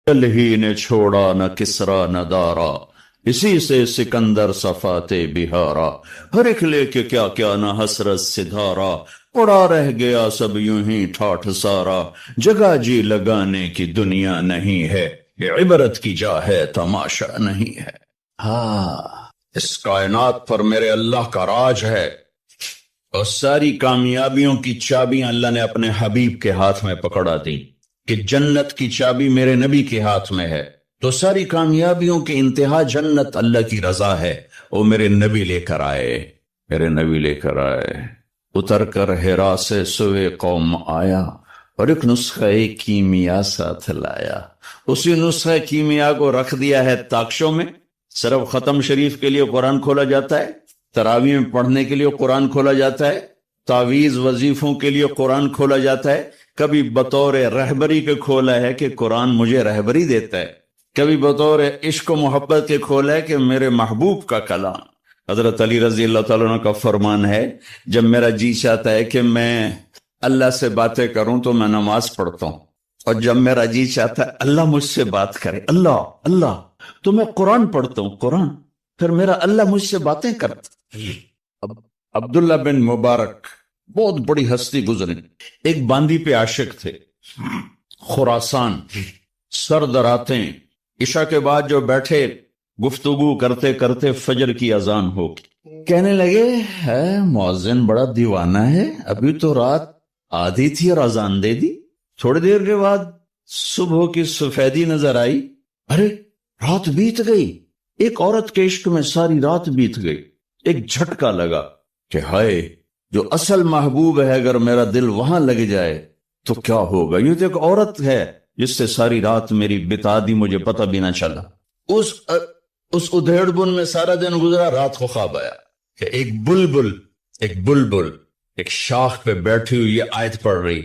کل ہی نے چھوڑا نہ کسرا نہ دارا، اسی سے سکندر صفاتے بہارا، ہر ایک لے کے کیا کیا نہ حسرت سدھارا، پڑا رہ گیا سب یوں ہی ٹھاٹھ سارا، جگہ جی لگانے کی دنیا نہیں ہے، یہ عبرت کی جا ہے تماشا نہیں ہے۔ ہاں، اس کائنات پر میرے اللہ کا راج ہے، اور ساری کامیابیوں کی چابیاں اللہ نے اپنے حبیب کے ہاتھ میں پکڑا دی کہ جنت کی چابی میرے نبی کے ہاتھ میں ہے، تو ساری کامیابیوں کی انتہا جنت اللہ کی رضا ہے۔ وہ میرے نبی لے کر آئے، میرے نبی لے کر آئے، اتر کر ہرا سے سوئے قوم آیا، اور ایک نسخہ کیمیا ساتھ لایا۔ اسی نسخہ کیمیا کو رکھ دیا ہے تاکشوں میں، صرف ختم شریف کے لیے قرآن کھولا جاتا ہے، تراویح میں پڑھنے کے لیے قرآن کھولا جاتا ہے، تعویذ وظیفوں کے لیے قرآن کھولا جاتا ہے، کبھی بطور رہبری کے کھولا ہے کہ قرآن مجھے رہبری دیتا ہے، کبھی بطور عشق و محبت کے کھولا ہے کہ میرے محبوب کا کلام۔ حضرت علی رضی اللہ تعالیٰ عنہ کا فرمان ہے، جب میرا جی چاہتا ہے کہ میں اللہ سے باتیں کروں تو میں نماز پڑھتا ہوں، اور جب میرا جی چاہتا ہے اللہ مجھ سے بات کرے، اللہ اللہ، تو میں قرآن پڑھتا ہوں، قرآن، پھر میرا اللہ مجھ سے باتیں کرتا۔ عبداللہ بن مبارک بہت بڑی ہستی گزری، ایک باندی پہ عاشق تھے، خراسان، سرد راتیں، عشاء کے بعد جو بیٹھے گفتگو کرتے کرتے فجر کی اذان ہو گئی، کہنے لگے ہے مؤذن بڑا دیوانہ ہے، ابھی تو رات آدھی تھی اور اذان دے دی، تھوڑی دیر کے بعد صبح کی سفیدی نظر آئی، ارے رات بیت گئی، ایک عورت کے عشق میں ساری رات بیت گئی۔ ایک جھٹکا لگا کہ ہائے، جو اصل محبوب ہے اگر میرا دل وہاں لگ جائے تو کیا ہوگا، یہ تو ایک عورت ہے جس سے ساری رات میری بتا دی، مجھے پتہ بھی نہ چلا۔ اس ادھیڑ بن میں سارا دن گزرا، رات کو خواب آیا کہ ایک بلبل ایک شاخ پہ بیٹھی ہوئی یہ آیت پڑھ رہی،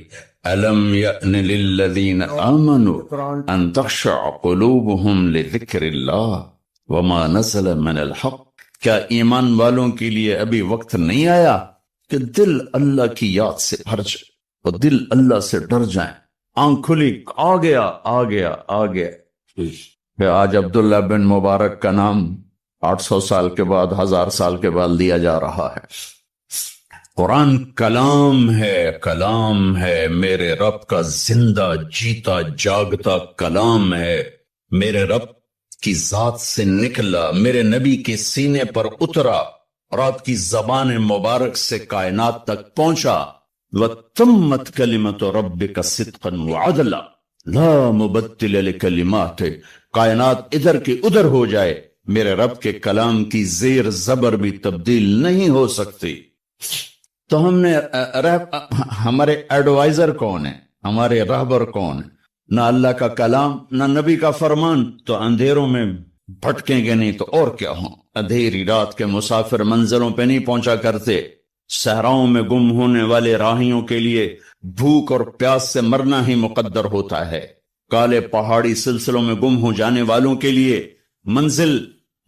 أَلَمْ يَأْنِ لِلَّذِينَ آمَنُوا أَن تَخْشَعَ قُلُوبُهُمْ لِذِكْرِ اللَّهِ وَمَا نَزَلَ مِنَ الْحَقِّ، کیا ایمان والوں کے لیے ابھی وقت نہیں آیا کہ دل اللہ کی یاد سے بھر جائے اور دل اللہ سے ڈر جائیں، آنکھ کھلی، آ گیا۔ کہ آج عبداللہ بن مبارک کا نام 800 سال کے بعد، 1000 سال کے بعد لیا جا رہا ہے۔ قرآن کلام ہے، میرے رب کا زندہ جیتا جاگتا کلام ہے، میرے رب کی ذات سے نکلا، میرے نبی کے سینے پر اترا اور آپ کی زبان مبارک سے کائنات تک پہنچا۔ وَتَمَّتْ كَلِمَةُ رَبِّكَ صِدْقًا وَعَدْلًا لَا مُبَدِّلَ لِكَلِمَاتِهِ، کائنات ادھر کی ادھر ہو جائے، میرے رب کے کلام کی زیر زبر بھی تبدیل نہیں ہو سکتی۔ تو ہمارے ایڈوائزر کون ہیں، ہمارے رہبر کون ہیں؟ نہ اللہ کا کلام، نہ نبی کا فرمان، تو اندھیروں میں بھٹکیں گے نہیں تو اور کیا ہوں۔ اندھیری رات کے مسافر منزلوں پہ نہیں پہنچا کرتے، صحراؤں میں گم ہونے والے راہیوں کے لیے بھوک اور پیاس سے مرنا ہی مقدر ہوتا ہے، کالے پہاڑی سلسلوں میں گم ہو جانے والوں کے لیے منزل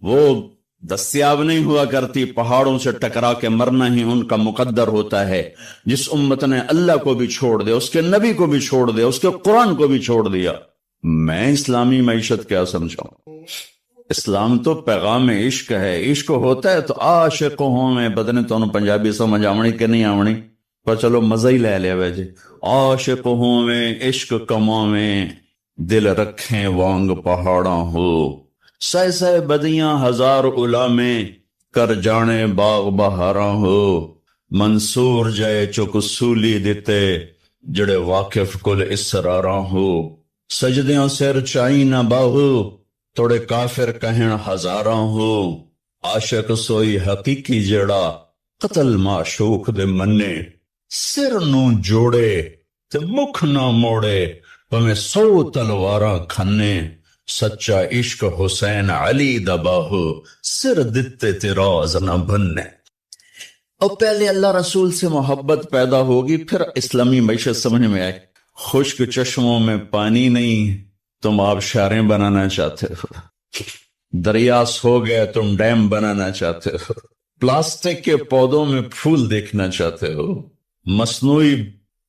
وہ دستیاب نہیں ہوا کرتی، پہاڑوں سے ٹکرا کے مرنا ہی ان کا مقدر ہوتا ہے۔ جس امت نے اللہ کو بھی چھوڑ دیا، اس کے نبی کو بھی چھوڑ دیا، اس کے قرآن کو بھی چھوڑ دیا، میں اسلامی معیشت کیا سمجھاؤں؟ اسلام تو پیغام عشق ہے، عشق ہوتا ہے تو عاشق ہوں میں بدنے تو پنجابی سمجھ آمنی کہ نہیں آمنی، پر چلو مزہ ہی لے لیا بھائی جی۔ عاشق ہوں میں عشق کماں میں، دل رکھیں وانگ پہاڑاں ہو، سہ سہ بدیاں ہزار الا میں، کر جانے باغ بہاراں ہو، منصور جائے چک سولی دیتے، جڑے واقف کل اسراراں ہو، سجدیاں سر چائی نہ باہو، توڑے کافر کہن ہزاراں ہو، عاشق سوئی حقیقی جڑا، قتل معشوق دے منے، سر نو جوڑے تے مکھ نہ موڑے، پمیں 100 تلواراں کھنے، سچا عشق حسین علی دباہو، سر دتے تیراز نہ بننے۔ اور پہلے اللہ رسول سے محبت پیدا ہوگی، پھر اسلامی معیشت سمجھ میں آئے۔ خشک چشموں میں پانی نہیں، تم آبشاریں بنانا چاہتے ہو، دریا سو گئے تم ڈیم بنانا چاہتے ہو، پلاسٹک کے پودوں میں پھول دیکھنا چاہتے ہو، مصنوعی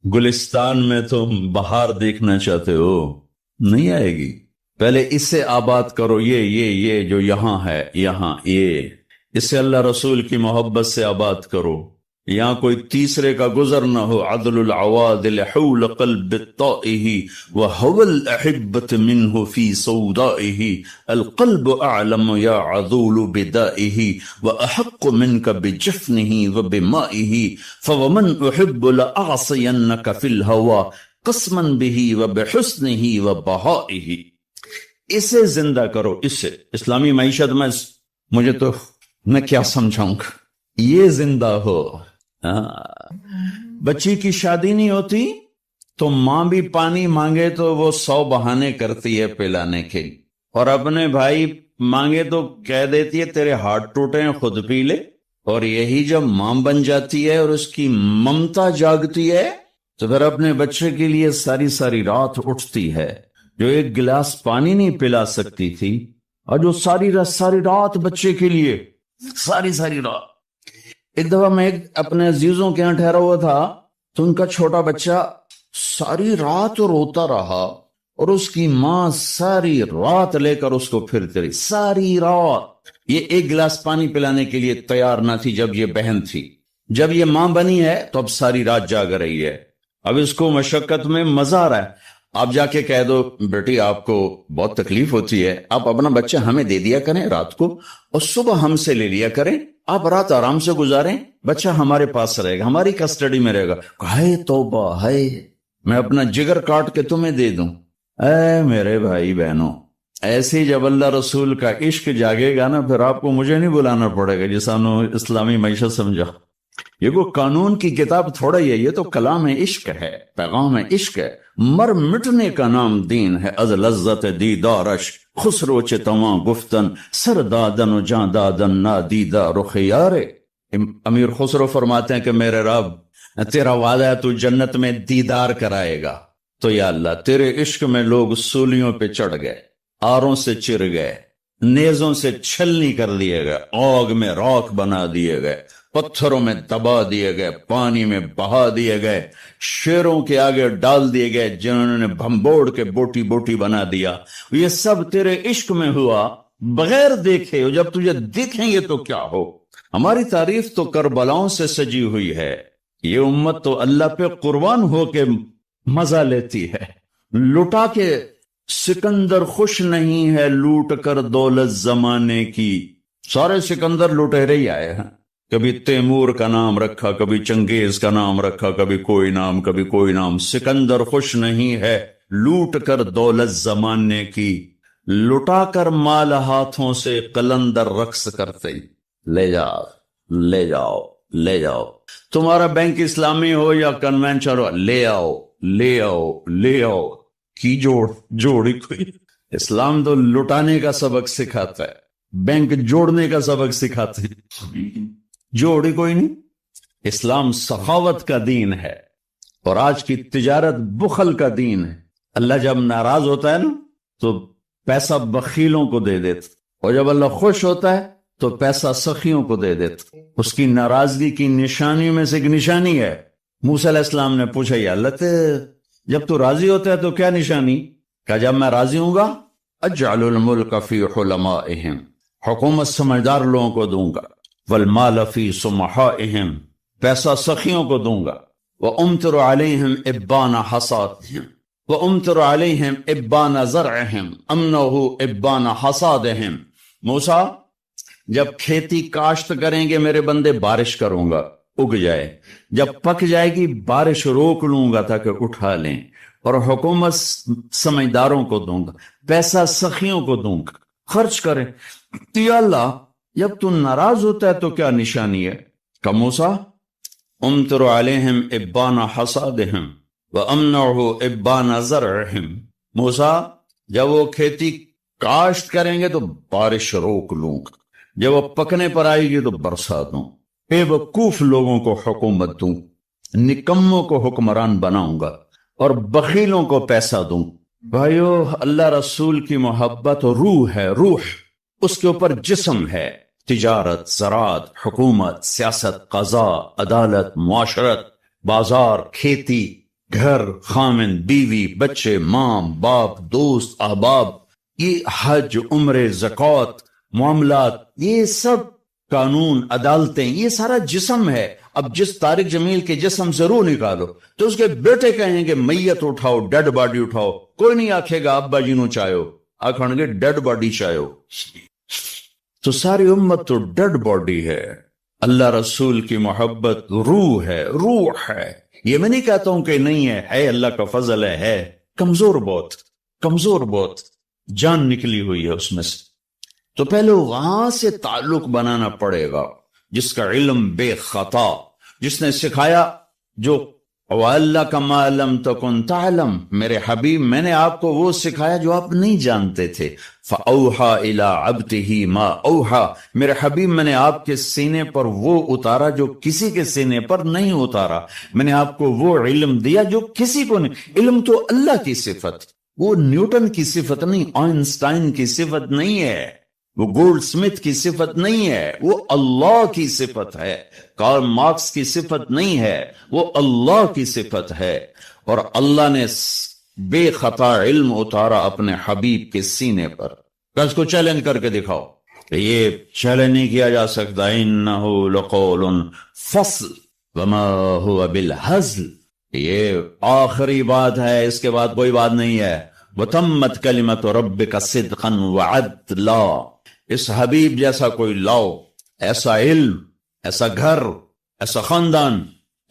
گلستان میں تم بہار دیکھنا چاہتے ہو، نہیں آئے گی۔ پہلے اس سے آباد کرو، یہ جو یہاں ہے، یہاں یہ، اس سے اللہ رسول کی محبت سے آباد کرو، یہاں کوئی تیسرے کا گزر نہ ہو. عدل العوادل حول قلب الطائه وهو الأحبة منه في سودائه، القلب أعلم يا عذول بدائه وأحق منك بجفنه وبمائه، فومن أحب لأعصينك في الهوى قسما به وبحسنه وبهائه. اسے زندہ کرو، اسے اسلامی معیشت میں مجھے تو میں کیا سمجھاؤں گا، یہ زندہ ہو. بچی کی شادی نہیں ہوتی تو ماں بھی پانی مانگے تو وہ 100 بہانے کرتی ہے پلانے کے، اور اپنے بھائی مانگے تو کہہ دیتی ہے تیرے ہاتھ ٹوٹے ہیں خود پی لے. اور یہی جب ماں بن جاتی ہے اور اس کی ممتا جاگتی ہے تو پھر اپنے بچے کے لیے ساری ساری رات اٹھتی ہے. جو ایک گلاس پانی نہیں پلا سکتی تھی، اور جو ساری رات بچے کے لیے ساری رات. ایک دفعہ میں اپنے عزیزوں کے یہاں ٹھہرا ہوا تھا تو ان کا چھوٹا بچہ ساری رات روتا رہا، اور اس کی ماں ساری رات لے کر اس کو پھرتی رہی، ساری رات. یہ ایک گلاس پانی پلانے کے لیے تیار نہ تھی جب یہ بہن تھی. جب یہ ماں بنی ہے تو اب ساری رات جاگ رہی ہے. اب اس کو مشقت میں مزہ آ رہا ہے. آپ جا کے کہہ دو بیٹی آپ کو بہت تکلیف ہوتی ہے، آپ اپنا بچہ ہمیں دے دیا کریں رات کو، اور صبح ہم سے لے لیا کریں، آپ رات آرام سے گزاریں، بچہ ہمارے پاس رہے گا، ہماری کسٹڈی میں رہے گا. ہائے توبہ، ہائے میں اپنا جگر کاٹ کے تمہیں دے دوں. اے میرے بھائی بہنوں، ایسی جب اللہ رسول کا عشق جاگے گا نا، پھر آپ کو مجھے نہیں بلانا پڑے گا جیسا اسلامی معیشت سمجھا. یہ کوئی قانون کی کتاب تھوڑا ہی ہے، یہ تو کلام عشق ہے، پیغام عشق ہے. مر مٹنے کا نام دین ہے، از لذت دیدارش خسرو چتواں گفتن سر دادن و جان دادن نادیدہ رخ یارے. امیر خسرو فرماتے ہیں کہ میرے رب تیرا وعدہ ہے تو جنت میں دیدار کرائے گا، تو یا اللہ تیرے عشق میں لوگ سولیوں پہ چڑھ گئے، آروں سے چر گئے، نیزوں سے چھلنی کر دیے گئے، آگ میں راکھ بنا دیے گئے، پتھروں میں دبا دیے گئے، پانی میں بہا دیے گئے، شیروں کے آگے ڈال دیے گئے جنہوں نے بھمبوڑ کے بوٹی بوٹی بنا دیا. یہ سب تیرے عشق میں ہوا بغیر دیکھے، جب تجھے دیکھیں گے تو کیا ہو. ہماری تعریف تو کربلاؤں سے سجی ہوئی ہے. یہ امت تو اللہ پہ قربان ہو کے مزہ لیتی ہے. لٹا کے سکندر خوش نہیں ہے لوٹ کر دولت زمانے کی. سارے سکندر لٹیرے ہی آئے ہیں، کبھی تیمور کا نام رکھا، کبھی چنگیز کا نام رکھا، کبھی کوئی نام کبھی کوئی نام. سکندر خوش نہیں ہے لوٹ کر دولت زمانے کی، لٹا کر مال ہاتھوں سے قلندر رقص کرتے. لے جاؤ لے جاؤ لے جاؤ، تمہارا بینک اسلامی ہو یا کنونشن ہو، لے آؤ لے آؤ لے آؤ. کی جوڑی کوئی. اسلام تو لٹانے کا سبق سکھاتا ہے، بینک جوڑنے کا سبق سکھاتے ہیں، جوڑی کوئی نہیں. اسلام سخاوت کا دین ہے، اور آج کی تجارت بخل کا دین ہے. اللہ جب ناراض ہوتا ہے نا تو پیسہ بخیلوں کو دے دیتا، اور جب اللہ خوش ہوتا ہے تو پیسہ سخیوں کو دے دیتا. اس کی ناراضگی کی نشانیوں میں سے ایک نشانی ہے. موسیٰ علیہ السلام نے پوچھا یا اللہ جب تو راضی ہوتا ہے تو کیا نشانی؟ کہ جب میں راضی ہوں گا اجعل الملک فی حلمائہم، حکومت سمجھدار لوگوں کو دوں گا، والمال فی سمحائہم، پیسہ سخیوں کو دوں گا، وامطر علیہم ابان حصادہم، وامطر علیہم ابان زرعہم امنہ ابان حصادہم. موسیٰ جب کھیتی کاشت کریں گے میرے بندے بارش کروں گا، اگ جائے، جب پک جائے گی بارش روک لوں گا تاکہ اٹھا لیں، اور حکومت سمجھداروں کو دوں گا، پیسہ سخیوں کو دوں گا، خرچ کریں. یا اللہ جب تو ناراض ہوتا ہے تو کیا نشانی ہے؟ کہ موسیٰ امطر علیہم ابان حصادہم وامنعہ ابان زرعہم. موسیٰ جب وہ کھیتی کاشت کریں گے تو بارش روک لوں گا، جب وہ پکنے پر آئے گی تو برسا دوں، بے وقوف لوگوں کو حکومت دوں، نکموں کو حکمران بناؤں گا، اور بخیلوں کو پیسہ دوں. بھائیو اللہ رسول کی محبت روح ہے، روح اس کے اوپر جسم ہے. تجارت، زراعت، حکومت، سیاست، قضاء، عدالت، معاشرت، بازار، کھیتی، گھر، خامن، بیوی، بچے، ماں باپ، دوست، احباب، یہ حج، عمرے، زکوٰۃ، معاملات، یہ سب قانون، عدالتیں، یہ سارا جسم ہے. اب جس طارق جمیل کے جسم سے روح نکالو تو اس کے بیٹے کہیں گے میت اٹھاؤ، ڈیڈ باڈی اٹھاؤ. کوئی نہیں آکھے گا ابا جی نو چاہو، آکھن گے ڈیڈ باڈی چاہو. تو ساری امت تو ڈیڈ باڈی ہے. اللہ رسول کی محبت روح ہے، روح ہے. یہ میں نہیں کہتا ہوں کہ نہیں ہے اللہ کا فضل ہے کمزور بہت، کمزور بہت، جان نکلی ہوئی ہے اس میں سے. تو پہلے وہاں سے تعلق بنانا پڑے گا. جس کا علم بے خطا، جس نے سکھایا، جو وَعَلَّكَ مَا لَمْ تَكُنْ تَعْلَمْ، میرے حبیب میں نے آپ کو وہ سکھایا جو آپ نہیں جانتے تھے. فَأَوْحَى إِلَىٰ عَبْدِهِ مَا أَوْحَى، میرے حبیب میں نے آپ کے سینے پر وہ اتارا جو کسی کے سینے پر نہیں اتارا. میں نے آپ کو وہ علم دیا جو کسی کو نہیں. علم تو اللہ کی صفت، وہ نیوٹن کی صفت نہیں، آئنسٹائن کی صفت نہیں ہے، وہ گولڈ سمتھ کی صفت نہیں ہے، وہ اللہ کی صفت ہے. کارل مارکس کی صفت نہیں ہے، وہ اللہ کی صفت ہے. اور اللہ نے بے خطا علم اتارا اپنے حبیب کے سینے پر. اس کو چیلنج کر کے دکھاؤ کہ یہ چیلنج نہیں کیا جا سکتا. انہ لقول فصل وما هو بالہزل، یہ آخری بات ہے، اس کے بعد کوئی بات نہیں ہے. وتمت کلمۃ ربک صدقا وعدلا. اس حبیب جیسا کوئی لاؤ، ایسا علم، ایسا گھر، ایسا خاندان،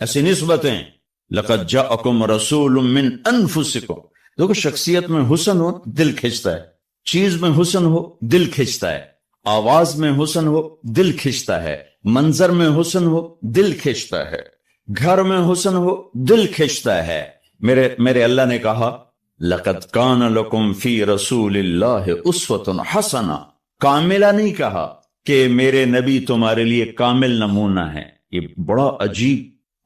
ایسی نسبتیں. لقد جاءکم رسول من انفسکم. دیکھو شخصیت میں حسن ہو دل کھنچتا ہے، چیز میں حسن ہو دل کھنچتا ہے، آواز میں حسن ہو دل کھنچتا ہے، منظر میں حسن ہو دل کھنچتا ہے، گھر میں حسن ہو دل کھنچتا ہے. میرے اللہ نے کہا لقد کان لکم فی رسول اللہ اسوۃ حسنہ. کاملہ نہیں کہا کہ میرے نبی تمہارے لیے کامل نمونہ ہے. یہ بڑا عجیب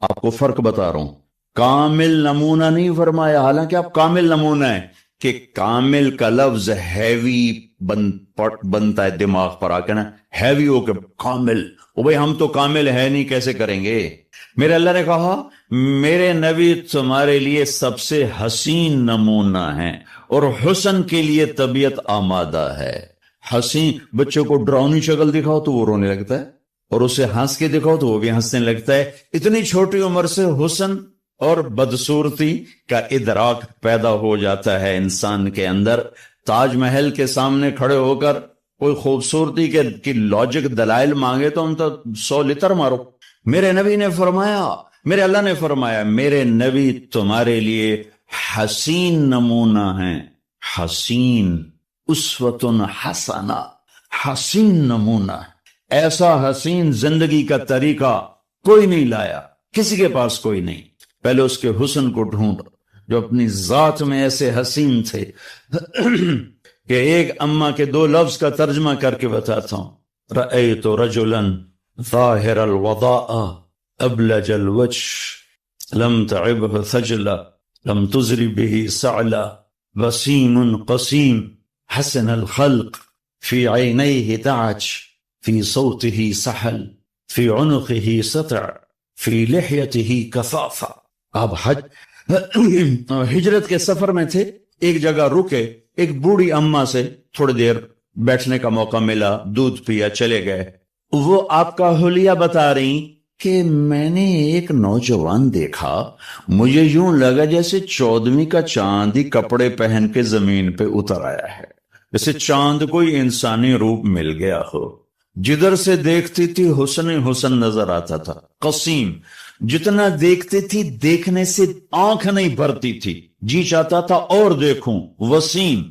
آپ کو فرق بتا رہا ہوں. کامل نمونہ نہیں فرمایا، حالانکہ آپ کامل نمونہ ہیں. کہ کامل کا لفظ ہیوی بنتا ہے دماغ پر آ کے نا، ہیوی ہو کے کامل. او بھائی ہم تو کامل ہے نہیں، کیسے کریں گے؟ میرے اللہ نے کہا میرے نبی تمہارے لیے سب سے حسین نمونہ ہیں، اور حسن کے لیے طبیعت آمادہ ہے. حسین بچوں کو ڈراؤنی شکل دکھاؤ تو وہ رونے لگتا ہے، اور اسے ہنس کے دکھاؤ تو وہ بھی ہنسنے لگتا ہے. اتنی چھوٹی عمر سے حسن اور بدصورتی کا ادراک پیدا ہو جاتا ہے انسان کے اندر. تاج محل کے سامنے کھڑے ہو کر کوئی خوبصورتی کی لاجک دلائل مانگے تو ہم تو 100 لتر مارو. میرے نبی نے فرمایا، میرے اللہ نے فرمایا میرے نبی تمہارے لیے حسین نمونہ ہیں. حسین، اسوۃ حسنہ، حسین نمونہ. ایسا حسین زندگی کا طریقہ کوئی نہیں لایا، کسی کے پاس کوئی نہیں. پہلے اس کے حسن کو ڈھونڈ جو اپنی ذات میں ایسے حسین تھے کہ ایک اماں کے 2 لفظ کا ترجمہ کر کے بتاتا ہوں. رأیت رجلا ظاہر الوضاء ابلج الوجه لم تعبه ثجلا لم تزر به سعلا وسیم قسیم حسن الخلق في عينيه دعج في صوته سحل في عنقه سطع في لحيته كثافة. آپ ہجرت کے سفر میں تھے، ایک جگہ رکے، ایک بوڑھی اماں سے تھوڑی دیر بیٹھنے کا موقع ملا، دودھ پیا، چلے گئے. وہ آپ کا حلیہ بتا رہی کہ میں نے ایک نوجوان دیکھا، مجھے یوں لگا جیسے 14ویں کا چاند ہی کپڑے پہن کے زمین پہ اتر آیا ہے، جیسے چاند کوئی انسانی روپ مل گیا ہو. جدھر سے دیکھتی تھی حسن حسن نظر آتا تھا. قسیم، جتنا دیکھتی تھی دیکھنے سے آنکھ نہیں بھرتی تھی، جی چاہتا تھا اور دیکھوں. وسیم،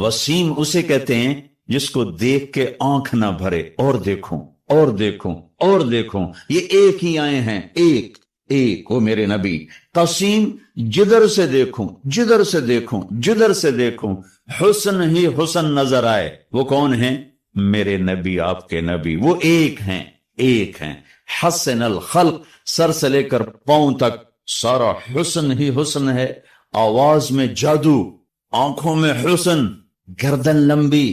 وسیم اسے کہتے ہیں جس کو دیکھ کے آنکھ نہ بھرے، اور دیکھوں اور دیکھوں اور دیکھوں. یہ ایک ہی آئے ہیں، ایک ایک وہ میرے نبی. قسیم، جدھر سے دیکھوں جدھر سے دیکھوں جدھر سے دیکھوں حسن ہی حسن نظر آئے. وہ کون ہیں؟ میرے نبی، آپ کے نبی. وہ ایک ہیں، ایک ہیں. حسن الخلق، سر سے لے کر پاؤں تک سارا حسن ہی حسن ہے. آواز میں جادو، آنکھوں میں حسن، گردن لمبی،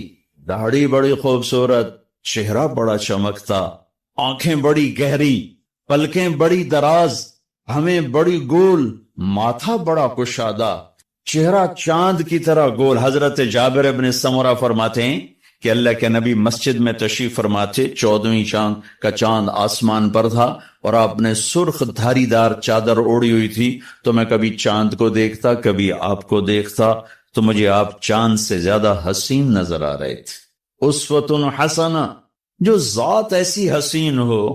داڑھی بڑی خوبصورت، چہرہ بڑا چمکتا، آنکھیں بڑی گہری، پلکیں بڑی دراز، ہمیں بڑی گول، ماتھا بڑا کشادہ. چہرہ چاند کی طرح گول. حضرت جابر ابن سمرہ فرماتے ہیں کہ اللہ کے نبی مسجد میں تشریف فرما تھے، 14ویں چاند کا چاند آسمان پر تھا اور آپ نے سرخ دھاری دار چادر اوڑی ہوئی تھی. تو میں کبھی چاند کو دیکھتا، کبھی آپ کو دیکھتا، تو مجھے آپ چاند سے زیادہ حسین نظر آ رہے تھے. اسوۃ حسنہ، جو ذات ایسی حسین ہو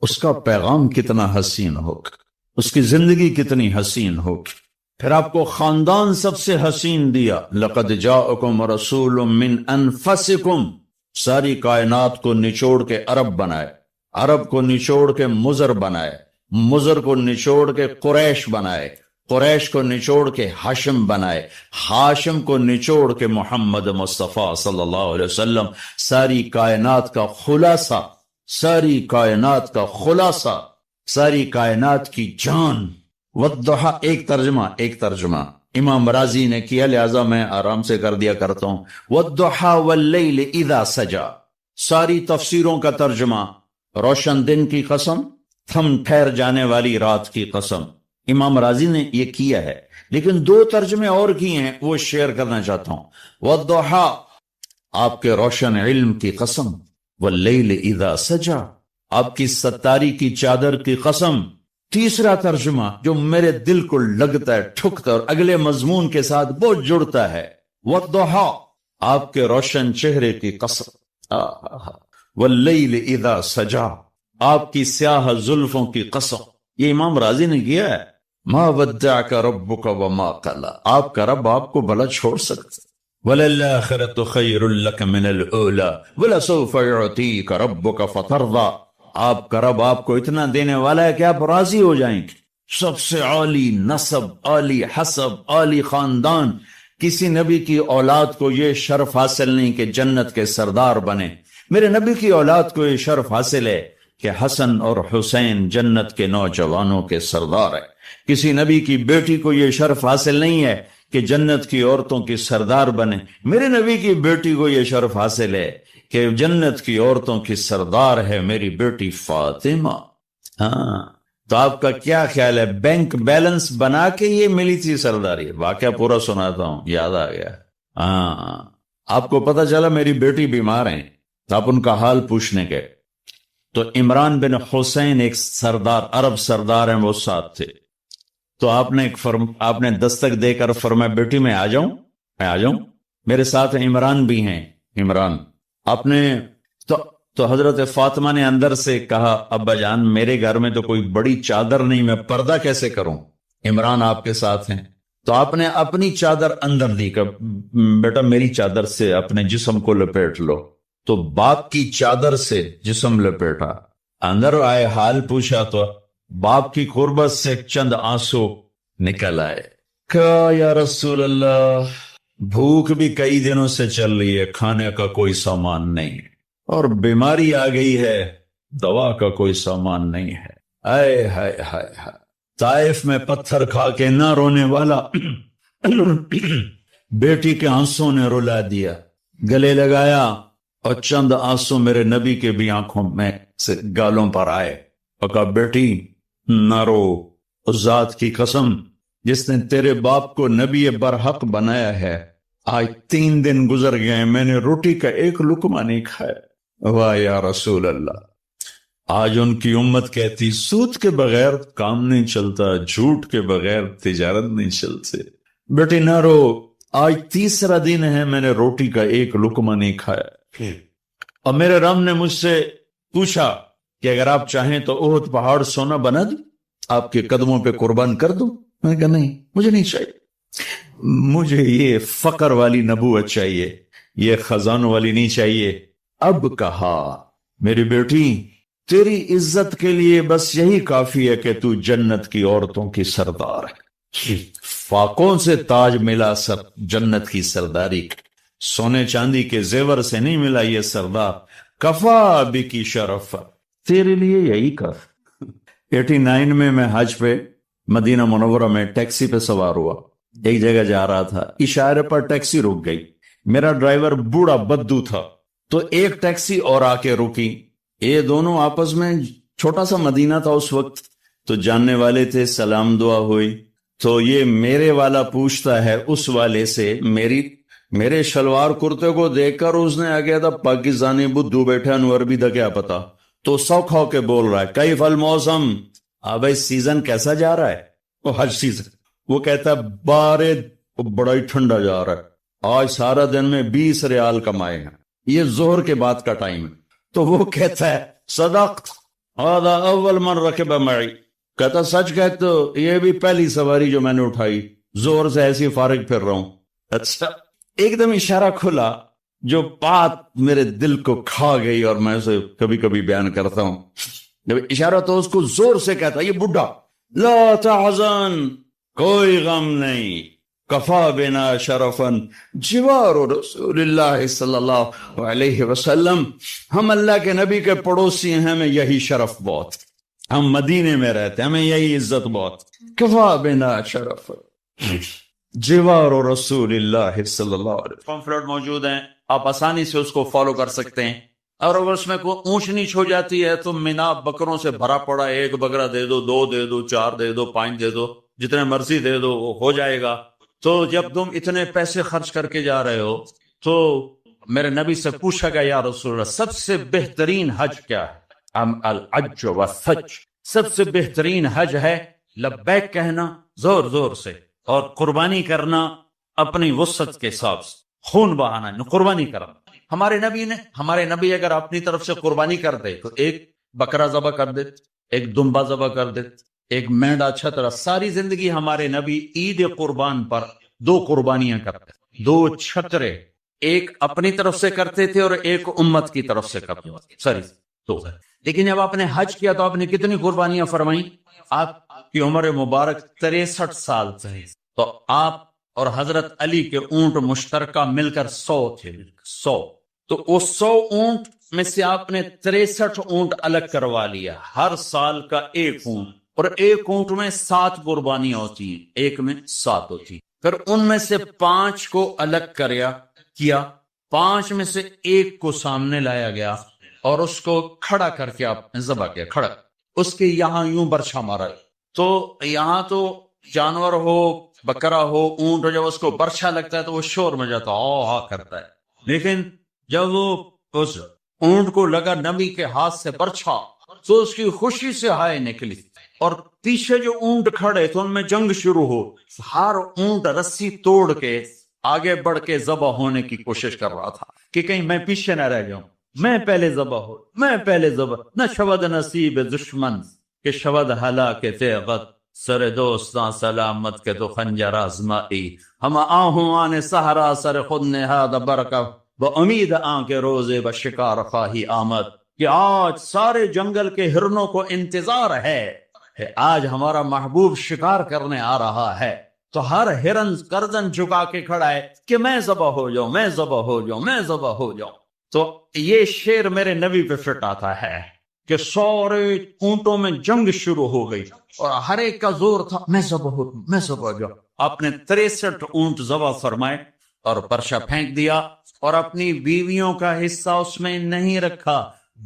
اس کا پیغام کتنا حسین ہوگا، اس کی زندگی کتنی حسین ہوگی. پھر آپ کو خاندان سب سے حسین دیا. لقد جاءکم رسول من انفسکم، ساری کائنات کو نچوڑ کے عرب بنائے، عرب کو نچوڑ کے مضر بنائے، مضر کو نچوڑ کے قریش بنائے، قریش کو نچوڑ کے ہاشم بنائے، ہاشم کو نچوڑ کے محمد مصطفیٰ صلی اللہ علیہ وسلم. ساری کائنات کا خلاصہ، ساری کائنات کا خلاصہ، ساری کائنات کی جان. والضحا ایک ترجمہ امام رازی نے کیا، لہذا میں آرام سے کر دیا کرتا ہوں. والضحا واللیل اذا سجا، ساری تفسیروں کا ترجمہ روشن دن کی قسم، تھم ٹھہر جانے والی رات کی قسم. امام رازی نے یہ کیا ہے، لیکن 2 ترجمے اور کیے ہیں، وہ شیئر کرنا چاہتا ہوں. والضحا، آپ کے روشن علم کی قسم. واللیل اذا سجا، آپ کی ستاری کی چادر کی قسم. تیسرا ترجمہ جو میرے دل کو لگتا ہے، ٹھکتا اور اگلے مضمون کے ساتھ بہت جڑتا ہے. والضحا، آپ کے روشن چہرے کی قسم. واللیل اذا سجا، آپ کی سیاہ زلفوں کی قسم. یہ امام رازی نے کیا ہے. ما ودعک ربک وما قلی، آپ کا رب آپ کو بھلا چھوڑ سکتا. وَلَلْآخِرَةُ خَيْرٌ لَكَ مِنَ الْأُولَى وَلَسَوْفَ يُعْطِيكَ رَبُّكَ فَتَرْضَى، آپ کا رب آپ کو اتنا دینے والا ہے کہ آپ راضی ہو جائیں گے. سب سے عالی نسب، عالی حسب، عالی خاندان، کسی نبی کی اولاد کو یہ شرف حاصل نہیں کہ جنت کے سردار بنے. میرے نبی کی اولاد کو یہ شرف حاصل ہے کہ حسن اور حسین جنت کے نوجوانوں کے سردار ہے. کسی نبی کی بیٹی کو یہ شرف حاصل نہیں ہے کہ جنت کی عورتوں کی سردار بنے. میرے نبی کی بیٹی کو یہ شرف حاصل ہے کہ جنت کی عورتوں کی سردار ہے میری بیٹی فاطمہ. ہاں، تو آپ کا کیا خیال ہے، بینک بیلنس بنا کے یہ ملی تھی سرداری؟ واقعہ پورا سناتا ہوں، یاد آ گیا. ہاں، آپ کو پتا چلا میری بیٹی بیمار ہیں، تو آپ ان کا حال پوچھنے گئے. تو عمران بن حسین ایک سردار، عرب سردار ہیں، وہ ساتھ تھے. تو آپ نے دستک دے کر فرمایا بیٹی میں آ جاؤں. میرے ساتھ عمران بھی ہیں. عمران آپ نے تو حضرت فاطمہ نے اندر سے کہا ابا جان میرے گھر میں تو کوئی بڑی چادر نہیں، میں پردہ کیسے کروں؟ عمران آپ کے ساتھ ہیں. تو آپ نے اپنی چادر اندر دی کہ بیٹا میری چادر سے اپنے جسم کو لپیٹ لو. تو باپ کی چادر سے جسم لپیٹا، اندر آئے، حال پوچھا تو باپ کی قربت سے چند آنسو نکل آئے. کہا یا رسول اللہ، بھوک بھی کئی دنوں سے چل رہی ہے، کھانے کا کوئی سامان نہیں، اور بیماری آ گئی ہے، دوا کا کوئی سامان نہیں ہے. آئے ہائے ہائے ہائے، طائف میں پتھر کھا کے نہ رونے والا بیٹی کے آنسوں نے رلا دیا. گلے لگایا اور چند آنسو میرے نبی کے بھی آنکھوں میں سے گالوں پر آئے. اور کہا بیٹی نہ رو، اس ذات کی قسم جس نے تیرے باپ کو نبی برحق بنایا ہے، آج 3 دن گزر گئے میں نے روٹی کا ایک لقمہ نہیں کھایا. واہ یا رسول اللہ. آج ان کی امت کہتی سود کے بغیر کام نہیں چلتا، جھوٹ کے بغیر تجارت نہیں چلتے. بیٹی نہ رو، آج 3 دن ہے میں نے روٹی کا ایک لقمہ نہیں کھایا. اور میرے رب نے مجھ سے پوچھا کہ اگر آپ چاہیں تو احد پہاڑ سونا بنا دوں، آپ کے قدموں پہ قربان کر دوں؟ میں نے کہا نہیں، مجھے نہیں چاہیے، مجھے یہ فقر والی نبوت چاہیے، یہ خزانوں والی نہیں چاہیے. اب کہا میری بیٹی تیری عزت کے لیے بس یہی کافی ہے کہ تو جنت کی عورتوں کی سردار ہے. فاقوں سے تاج ملا جنت کی سرداری، سونے چاندی کے زیور سے نہیں ملا یہ سردار. کفا بکی شرف، تیرے لیے یہی کف. 89 میں حج پہ مدینہ منورہ میں ٹیکسی پہ سوار ہوا، ایک جگہ جا رہا تھا، اشارے پر ٹیکسی رک گئی. میرا ڈرائیور بوڑھا بدو تھا، تو ایک ٹیکسی اور آ کے رکی. یہ دونوں آپس میں، چھوٹا سا مدینہ تھا اس وقت، تو جاننے والے تھے، سلام دعا ہوئی. تو یہ میرے والا پوچھتا ہے اس والے سے، میرے شلوار کرتے کو دیکھ کر اس نے آگے تھا پاکستانی بدھو بیٹھے انور بھی تھا کیا پتا، تو سوکھ ہو کے بول رہا ہے کیف الموسم، بھائی سیزن کیسا جا رہا ہے، وہ حج سیزن، وہ کہتا ہے بارے بڑا ہی ٹھنڈا جا رہا ہے، آج سارا دن میں 20 ریال کمائے ہیں، یہ ظہر کے بعد کا ٹائم ہے۔ تو وہ کہتا ہے صدقت هذا اول من رکب معی، کہتا سچ کہتے ہو، یہ بھی پہلی سواری جو میں نے اٹھائی، زور سے ایسی فارغ پھر رہا ہوں۔ اچھا، ایک دم اشارہ کھلا جو بات میرے دل کو کھا گئی، اور میں اسے کبھی کبھی بیان کرتا ہوں۔ جب اشارہ تو اس کو زور سے کہتا، یہ بڈھا، لا تحزن، کوئی غم نہیں، کفا بنا شرفن جوار رسول اللہ صلی اللہ علیہ وسلم، ہم اللہ کے نبی کے پڑوسی ہیں، ہمیں یہی شرف بہت، ہم مدینے میں رہتے ہیں، ہمیں یہی عزت بہت، کفا بنا شرفن جوار رسول اللہ صلی اللہ علیہ وسلم۔ پمفلٹ موجود ہیں، آپ آسانی سے اس کو فالو کر سکتے ہیں، اور اگر اس میں کوئی اونچ نیچ ہو جاتی ہے تو مینا بکروں سے بھرا پڑا، ایک بکرا دے دو، 2 دے دو، 4 دے دو، 5 دے دو، جتنے مرضی دے دو، وہ ہو جائے گا۔ تو جب تم اتنے پیسے خرچ کر کے جا رہے ہو تو میرے نبی سے پوچھا گیا یا رسول اللہ سب سے بہترین حج کیا ہے؟ الحج والثج، سب سے بہترین حج ہے لبیک کہنا زور زور سے، اور قربانی کرنا اپنی وسعت کے حساب سے، خون بہانا، قربانی کرنا۔ ہمارے نبی اگر اپنی طرف سے قربانی کر دے تو ایک بکرا ذبح کر دیتے، ایک دمبا ذبح کر دیتے، ایک مینڈا چھترا۔ ساری زندگی ہمارے نبی عید قربان پر 2 قربانیاں کرتے، 2 چھترے، ایک اپنی طرف سے کرتے تھے اور ایک امت کی طرف سے کرتے تھے، تو لیکن جب آپ نے حج کیا تو آپ نے کتنی قربانیاں فرمائیں؟ آپ کی عمر مبارک 63 سال تھے، تو آپ اور حضرت علی کے اونٹ مشترکہ مل کر 100 تھے، 100، تو وہ 100 اونٹ میں سے آپ نے 63 اونٹ الگ کروا لیا، ہر سال کا 1 اونٹ، اور 1 اونٹ میں 7 قربانیاں ہوتی ہیں، ایک میں 7 ہوتی ہیں۔ پھر ان میں سے 5 کو الگ کیا، 5 میں سے 1 کو سامنے لایا گیا اور اس کو کھڑا کر کے آپ نے ذبح کیا، کھڑا، اس کے یہاں یوں برچھا مارا، تو یہاں تو جانور ہو، بکرا ہو، اونٹ ہو، جب اس کو برچھا لگتا ہے تو وہ شور میں جاتا ہا کرتا ہے، لیکن جب وہ اس اونٹ کو لگا نبی کے ہاتھ سے برچھا تو اس کی خوشی سے ہائے نکلی، اور پیچھے جو اونٹ کھڑے تو ان میں جنگ شروع ہو، ہر اونٹ رسی توڑ کے آگے بڑھ کے ذبح ہونے کی کوشش کر رہا تھا کہ کہیں میں پیچھے نہ رہ جاؤں، میں پہلے ذبح نہ شود نصیب دشمن کہ شود ہلاک تیغت، سر دوستاں سلامت کے تو خنجر آزمائی، ہم آہوں آنے سہرا سر خود نہاد برکا با امید آن کے روزے با شکار خواہی آمد، کہ آج سارے جنگل کے ہرنوں کو انتظار ہے آج ہمارا محبوب شکار کرنے آ رہا ہے، تو ہر ہرن گردن جھکا کے کھڑا ہے کہ میں ذبح ہو جاؤں، میں ذبح ہو جاؤں، میں ذبح ہو جاؤں۔ تو یہ شعر میرے نبی پہ فٹ آتا ہے کہ سارے اونٹوں میں جنگ شروع ہو گئی اور ہر ایک کا زور تھا میں ذبح ہو جاؤں، میں ذبح ہو جاؤں۔ آپ نے 63 اونٹ ذبح فرمائے اور پرچہ پھینک دیا، اور اپنی بیویوں کا حصہ اس میں نہیں رکھا،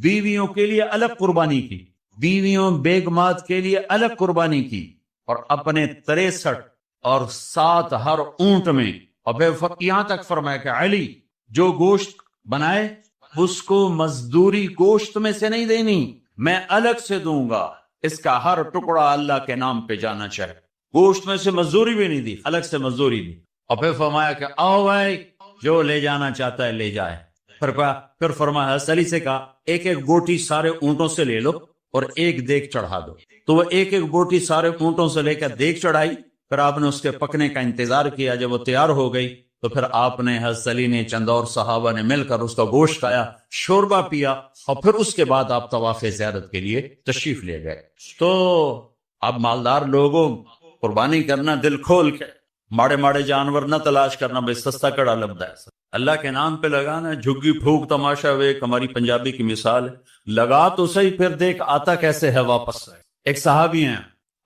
بیویوں کے لیے الگ قربانی کی، بیویوں بیگمات کے لیے الگ قربانی کی، اور اپنے 63 اور 7 ہر اونٹ میں، اور یہاں تک فرمایا کہ علی جو گوشت بنائے اس کو مزدوری گوشت میں سے نہیں دینی، میں الگ سے دوں گا، اس کا ہر ٹکڑا اللہ کے نام پہ جانا چاہے، گوشت میں سے مزدوری بھی نہیں دی، الگ سے مزدوری دی۔ اور پھر فرمایا کہ آؤ بھائی جو لے جانا چاہتا ہے لے جائے۔ پھر فرمایا حضرت علی سے کہا ایک ایک بوٹی سارے اونٹوں سے لے لو اور ایک دیگ چڑھا دو، تو وہ ایک ایک بوٹی سارے اونٹوں سے لے کر دیگ چڑھائی، پھر آپ نے اس کے پکنے کا انتظار کیا، جب وہ تیار ہو گئی تو پھر آپ نے حضرت علی نے چند اور صحابہ نے مل کر اس کا گوشت کھایا، شوربہ پیا، اور پھر اس کے بعد آپ طواف زیارت کے لیے تشریف لے گئے۔ تو اب مالدار لوگوں قربانی کرنا دل کھول کے، ماڑے جانور نہ تلاش کرنا، بے سستا کڑا لبدا ہے، اللہ کے نام پہ لگانا، جھگی پھونک تماشا ایک ہماری پنجابی کی مثال ہے، لگا تو صحیح پھر دیکھ آتا کیسے ہے واپس۔ ایک صحابی ہیں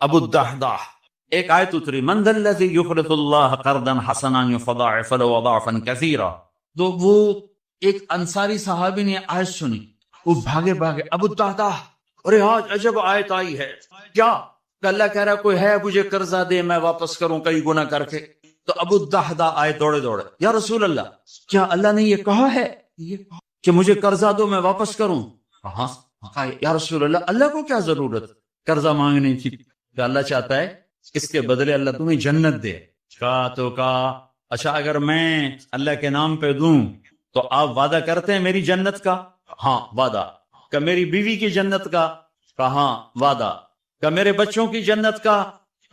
ابو الدحداح، ایک آیت اتری من ذا الذی یقرض اللہ قرضا حسنا یضاعف له اضعافا کثیرا، تو وہ ایک انصاری صحابی نے آیت سنی، وہ بھاگے ابو الدحداح ارے آج عجب آیت آئی ہے، کیا؟ کہ اللہ کہہ رہا کوئی ہے مجھے قرضہ دے میں واپس کروں کئی گنا کر کے. تو ابو الدحداء آئے دوڑے دوڑے, یا رسول اللہ کیا اللہ نے یہ کہا ہے کہ مجھے قرضہ دو میں واپس کروں؟ ہاں. یا رسول اللہ اللہ کو کیا ضرورت قرضہ مانگنے کی, کہ اللہ چاہتا ہے اس کے بدلے اللہ تمہیں جنت دے. کہا اچھا اگر میں اللہ کے نام پہ دوں تو آپ وعدہ کرتے ہیں میری جنت کا؟ ہاں وعدہ. کہ میری بیوی کی جنت کا؟ کہا ہاں وعدہ. کہ میرے بچوں کی جنت کا؟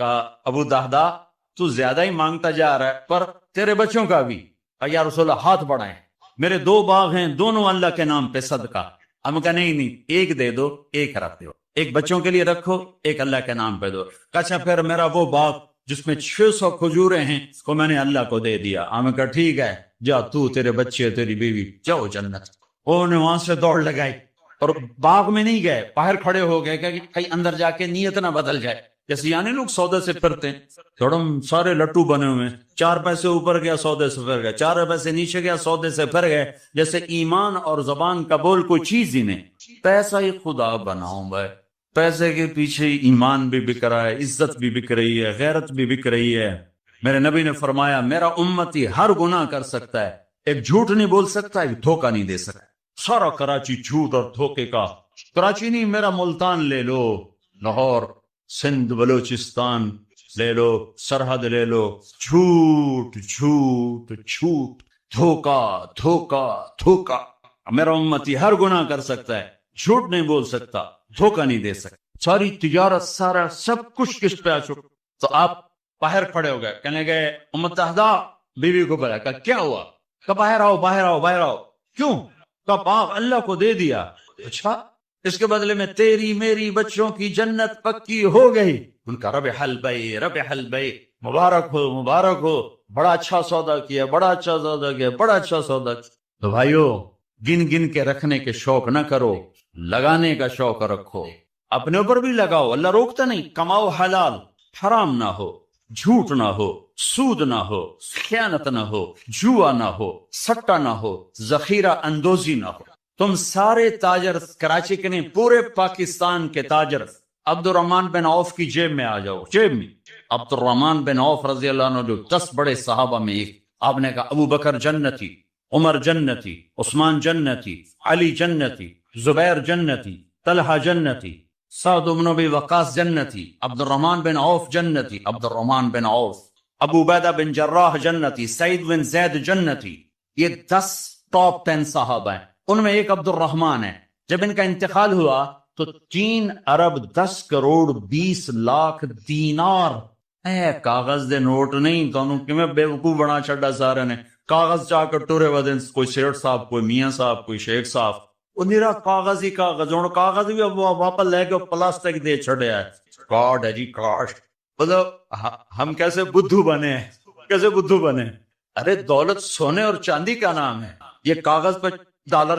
کہا ابو الدحداء تو زیادہ ہی مانگتا جا رہا ہے, پر تیرے بچوں کا بھی. یا رسول اللہ ہاتھ بڑھائیں, میرے 2 باغ ہیں دونوں اللہ کے نام پہ صدقہ. ہم کہا نہیں ایک دے دو, ایک رکھ دو, ایک بچوں کے لیے رکھو ایک اللہ کے نام پہ دو. اچھا پھر میرا وہ باغ جس میں 600 کھجوریں ہیں کو میں نے اللہ کو دے دیا. ہم کہا ٹھیک ہے جا تو تیرے بچے تیری بیوی جاؤ جنت. انہوں نے وہاں سے دوڑ لگائی اور باغ میں نہیں گئے, باہر کھڑے ہو گئے کہ کہیں اندر جا کے نیت نہ بدل جائے. جیسے یعنی لوگ سودے سے پھرتے ہیں, تھوڑا سارے لٹو بنے ہوئے, 4 پیسے اوپر گیا سودے سے پھر گئے, 4 پیسے نیچے گیا سودے سے پھر گئے. جیسے ایمان اور زبان کا بول کوئی چیز ہی نہیں. پیسہ ہی خدا بناؤں بھائی, پیسے کے پیچھے ایمان بھی بک رہا ہے, عزت بھی بک رہی ہے, غیرت بھی بک رہی ہے. میرے نبی نے فرمایا میرا امتی ہر گناہ کر سکتا ہے, ایک جھوٹ نہیں بول سکتا, ایک دھوکہ نہیں دے سکتا. سارا کراچی جھوٹ اور دھوکے کا. کراچی نہیں, میرا ملتان لے لو, لاہور, سندھ, بلوچستان لے لو, سرحد لے لو, جھوٹ جھوٹ جھوٹ, دھوکا دھوکا دھوکا. میرا امتی ہر گناہ کر سکتا ہے, جھوٹ نہیں بول سکتا, دھوکا نہیں دے سکتا. ساری تجارت سارا سب کچھ کس پہ آ چکا. تو آپ باہر کھڑے ہو گئے, کہنے گئے ام الدحداء بیوی کو بلا, کہا کیا ہوا؟ کہ باہر آؤ باہر آؤ باہر آؤ. کیوں؟ کہ باغ اللہ کو دے دیا. اچھا اس کے بدلے میں تیری میری بچوں کی جنت پکی ہو گئی. ان کا رب حل بھائی رب حل بھائی, مبارک ہو مبارک ہو, بڑا اچھا سودا کیا, بڑا اچھا سودا کیا, بڑا اچھا سودا کیا. تو بھائیو گن گن کے رکھنے کے شوق نہ کرو, لگانے کا شوق رکھو. اپنے اوپر بھی لگاؤ, اللہ روکتا نہیں. کماؤ حلال, حرام نہ ہو, جھوٹ نہ ہو, سود نہ ہو, خیانت نہ ہو, جوا نہ ہو, سٹا نہ ہو, ذخیرہ اندوزی نہ ہو. تم سارے تاجر کراچی کے نہیں پورے پاکستان کے تاجر عبد الرحمن بن عوف کی جیب میں آ جاؤ. جیب میں عبد الرحمن بن عوف رضی اللہ عنہ جو 10 بڑے صحابہ میں ایک. آپ نے کہا ابو بکر جنتی, عمر جنتی, عثمان جنتی, علی جنتی, زبیر جنتی, طلحہ جنتی, سعد بن ابی وقاص جنتی, عبد الرحمن بن عوف جنتی, عبد الرحمن بن عوف, ابو عبیدہ بن جراح جنتی, سعید بن زید جنتی. یہ 10 ٹاپ 10 صحابہ ہیں, ان میں ایک عبد الرحمن ہے. جب ان کا انتقال ہوا تو 3 ارب 10 کروڑ 20 لاکھ دینار, کاغذ دے نوٹ نہیں. تانوں کیویں بیوقوف بنا چھڈا سارے نے. کاغذ چاہ کے ٹورے ودن, کوئی سیٹ صاحب, کوئی میاں صاحب, کوئی شیخ صاحب. وہ میرا کاغذ ہی کاغذ, ہوں کاغذ بھی واپس لے کے پلاسٹک دے چھڑیا ہے. کارڈ ہے جی کارڈ. مطلب ہم کیسے بدھو بنے, کیسے بدھو بنے. ارے دولت سونے اور چاندی کا نام ہے. یہ کاغذ پہ ڈالر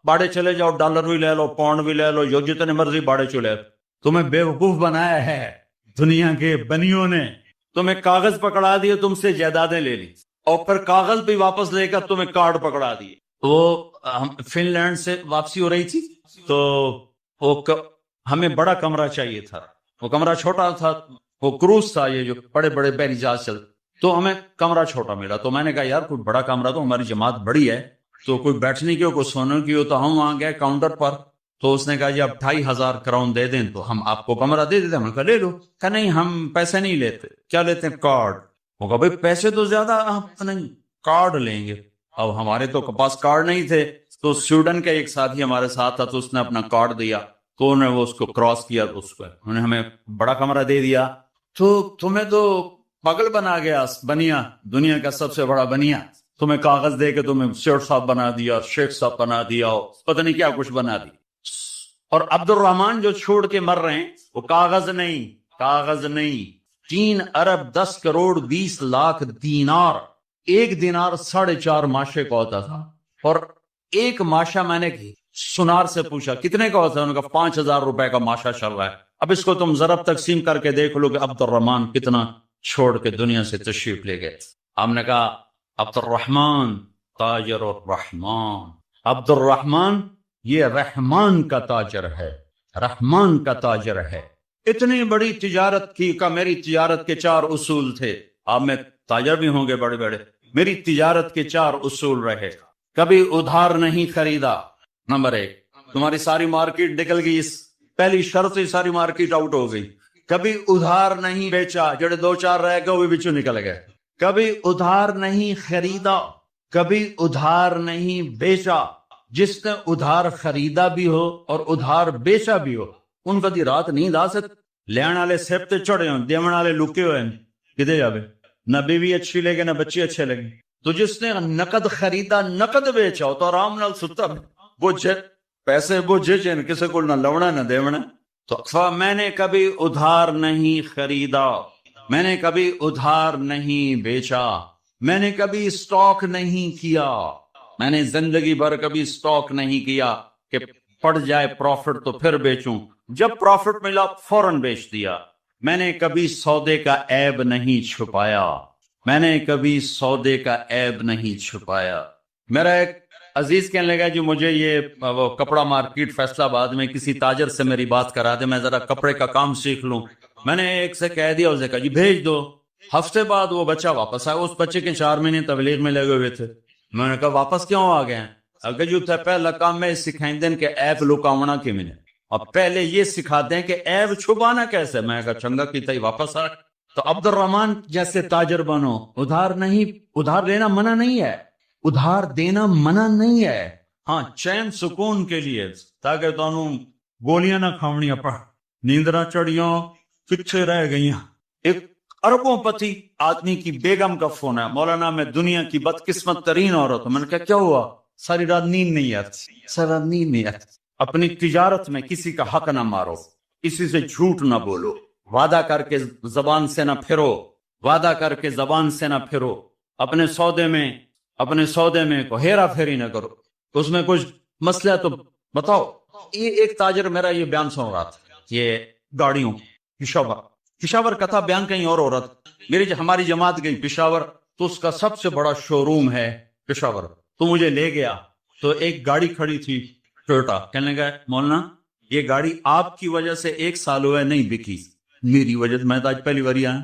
باڑے چلے جاؤ, ڈالر بھی لے لو, پاؤنڈ بھی لے لو, جو جتنے مرضی باڑے چلے. تمہیں بیوقوف بنایا ہے دنیا کے بنیوں نے. تمہیں کاغذ پکڑا دیے, تم سے جائیدادیں لے لی, اور پھر کاغذ بھی واپس لے کر تمہیں کارڈ پکڑا دیے. وہ فن لینڈ سے واپسی ہو رہی تھی تو وہ ہمیں بڑا کمرہ چاہیے تھا. وہ کمرہ چھوٹا تھا, وہ کروز تھا, یہ جو بڑے بڑے بحری جہاز چلتے, تو ہمیں کمرہ چھوٹا ملا. تو میں نے کہا یار کوئی بڑا کمرہ, تو ہماری جماعت بڑی ہے, تو کوئی بیٹھنے کی ہو, کوئی سونے کی ہو. تو ہم وہاں گئے کاؤنٹر پر, تو اس نے کہا جی آپ 2500 کراؤن دے دیں تو ہم آپ کو کمرہ دے دیتے. ہم نے کہا لے لو. کہا نہیں ہم پیسے نہیں لیتے. کیا لیتے ہیں؟ کارڈ. وہ کہا بھائی پیسے تو زیادہ نہیں, کارڈ لیں گے. اب ہمارے تو پاس کارڈ نہیں تھے, تو سویڈن کا ایک ساتھی ہمارے ساتھ تھا, تو اس نے اپنا کارڈ دیا, تو انہوں نے وہ اس کو کراس کیا, تو اس کو انہوں نے ہمیں بڑا کمرہ دے دیا. تو تمہیں تو پاگل بنا گیا بنیا, دنیا کا سب سے بڑا بنیا. تمہیں کاغذ دے کے تمہیں سیٹ صاحب بنا دیا, شیخ صاحب بنا دیا, پتہ نہیں کیا کچھ بنا دی. اور عبد الرحمن جو چھوڑ کے مر رہے ہیں وہ کاغذ نہیں, کاغذ نہیں, 3 ارب 10 کروڑ 20 لاکھ دینار. ایک دینار 4.5 ماشے کا ہوتا تھا. اور ایک ماشا میں نے سنار سے پوچھا کتنے کا ہوتا ہے, انہوں نے کہا 5000 روپے کا ماشا چل رہا ہے. اب اس کو تم ضرب تقسیم کر کے دیکھ لو کہ عبد الرحمن کتنا چھوڑ کے دنیا سے تشریف لے گئے. ہم نے کہا عبد الرحمن تاجر الرحمن, عبد الرحمن یہ رحمان کا تاجر ہے, رحمان کا تاجر ہے. اتنی بڑی تجارت کی کا میری تجارت کے 4 اصول تھے. آپ میں تاجر بھی ہوں گے بڑے بڑے. میری تجارت کے 4 اصول رہے. کبھی ادھار نہیں خریدا. نمبر 1. تمہاری ساری مارکیٹ نکل گئی، اس پہلی شرط ہی ساری مارکیٹ آؤٹ ہو گئی. کبھی ادھار نہیں بیچا، جڑے 2-4 رہ گئے وہ بھی بچوں نکل گئے. کبھی ادھار نہیں خریدا، کبھی ادھار نہیں بیچا. جس نے ادھار خریدا بھی ہو اور ادھار بیچا بھی ہو، ان کدی رات نیند آ سکتی؟ لین والے سیب تے چڑھے ہوں، دیون والے لکے ہوئے ہیں، کدے جاوے؟ نہ بیوی اچھی لگے نہ بچے اچھے لگے. تو جس نے نقد خریدا نقد بیچا ہو تو آرام نال ستا بوجھے پیسے بوجھے چین کسے کو نہ لونا نہ دیونا. تو میں نے کبھی ادھار نہیں خریدا، میں نے کبھی ادھار نہیں بیچا، میں نے کبھی سٹاک نہیں کیا. میں نے زندگی بھر کبھی سٹاک نہیں کیا کہ پڑ جائے پروفٹ تو پھر بیچوں، جب پروفٹ ملا فوراً بیچ دیا. میں نے کبھی سودے کا عیب نہیں چھپایا، میں نے کبھی سودے کا عیب نہیں چھپایا. میرا ایک عزیز کہنے لگا جی مجھے یہ وہ کپڑا مارکیٹ فیصل آباد میں کسی تاجر سے میری بات کرا دے، میں ذرا کپڑے کا کام سیکھ لوں. میں نے ایک سے کہہ دیا، اسے کہا جی بھیج دو. ہفتے بعد وہ بچہ واپس آیا. اس بچے کے 4 مہینے تبلیغ میں لگے ہوئے تھے. میں نے کہا واپس کیوں آ گئے ہیں؟ اگر جو تھا پہلا کام میں سکھائیں دیں کہ عیب لکاونا کی میں نے، اب پہلے یہ سکھا دیں کہ عیب چھپانا کیسے. میں کہا چنگا کیتا ہی واپس آ. تو عبد الرحمن جیسے تاجر بنو. ادھار نہیں، ادھار لینا منع نہیں ہے، ادھار دینا منع نہیں ہے. ہاں چین سکون کے لیے، تاکہ تانوں گولیاں نہ کھاونیاں پڑ، نیندراں چڑیاں پیچھے رہ گئیاں. ایک اربوں پتی آدمی کی بیگم کا فون ہے، مولانا میں دنیا کی بدقسمت ترین عورت ہوں. میں نے کہا کیا ہوا؟ ساری رات نیند نہیں آتی، ساری رات نیند نہیں آتی. اپنی تجارت میں کسی کا حق نہ مارو، کسی سے جھوٹ نہ بولو، وعدہ کر کے زبان سے نہ پھرو، وعدہ کر کے زبان سے نہ پھرو. اپنے سودے میں کو ہیرا پھیری نہ کرو. اس میں کچھ مسئلہ تو بتاؤ. یہ ایک تاجر میرا یہ بیان سن رہا تھا، یہ گاڑیوں پشاور کا تھا بیان. کہیں اور عورت ہماری جماعت گئی پشاور، تو اس کا سب سے بڑا شو روم ہے پشاور. تو مجھے لے گیا، تو ایک گاڑی کھڑی تھی ٹویوٹا. کہنے لگا مولانا یہ گاڑی آپ کی وجہ سے 1 سال ہوا نہیں بکی، میری وجہ سے. میں تو آج پہلی بار آیا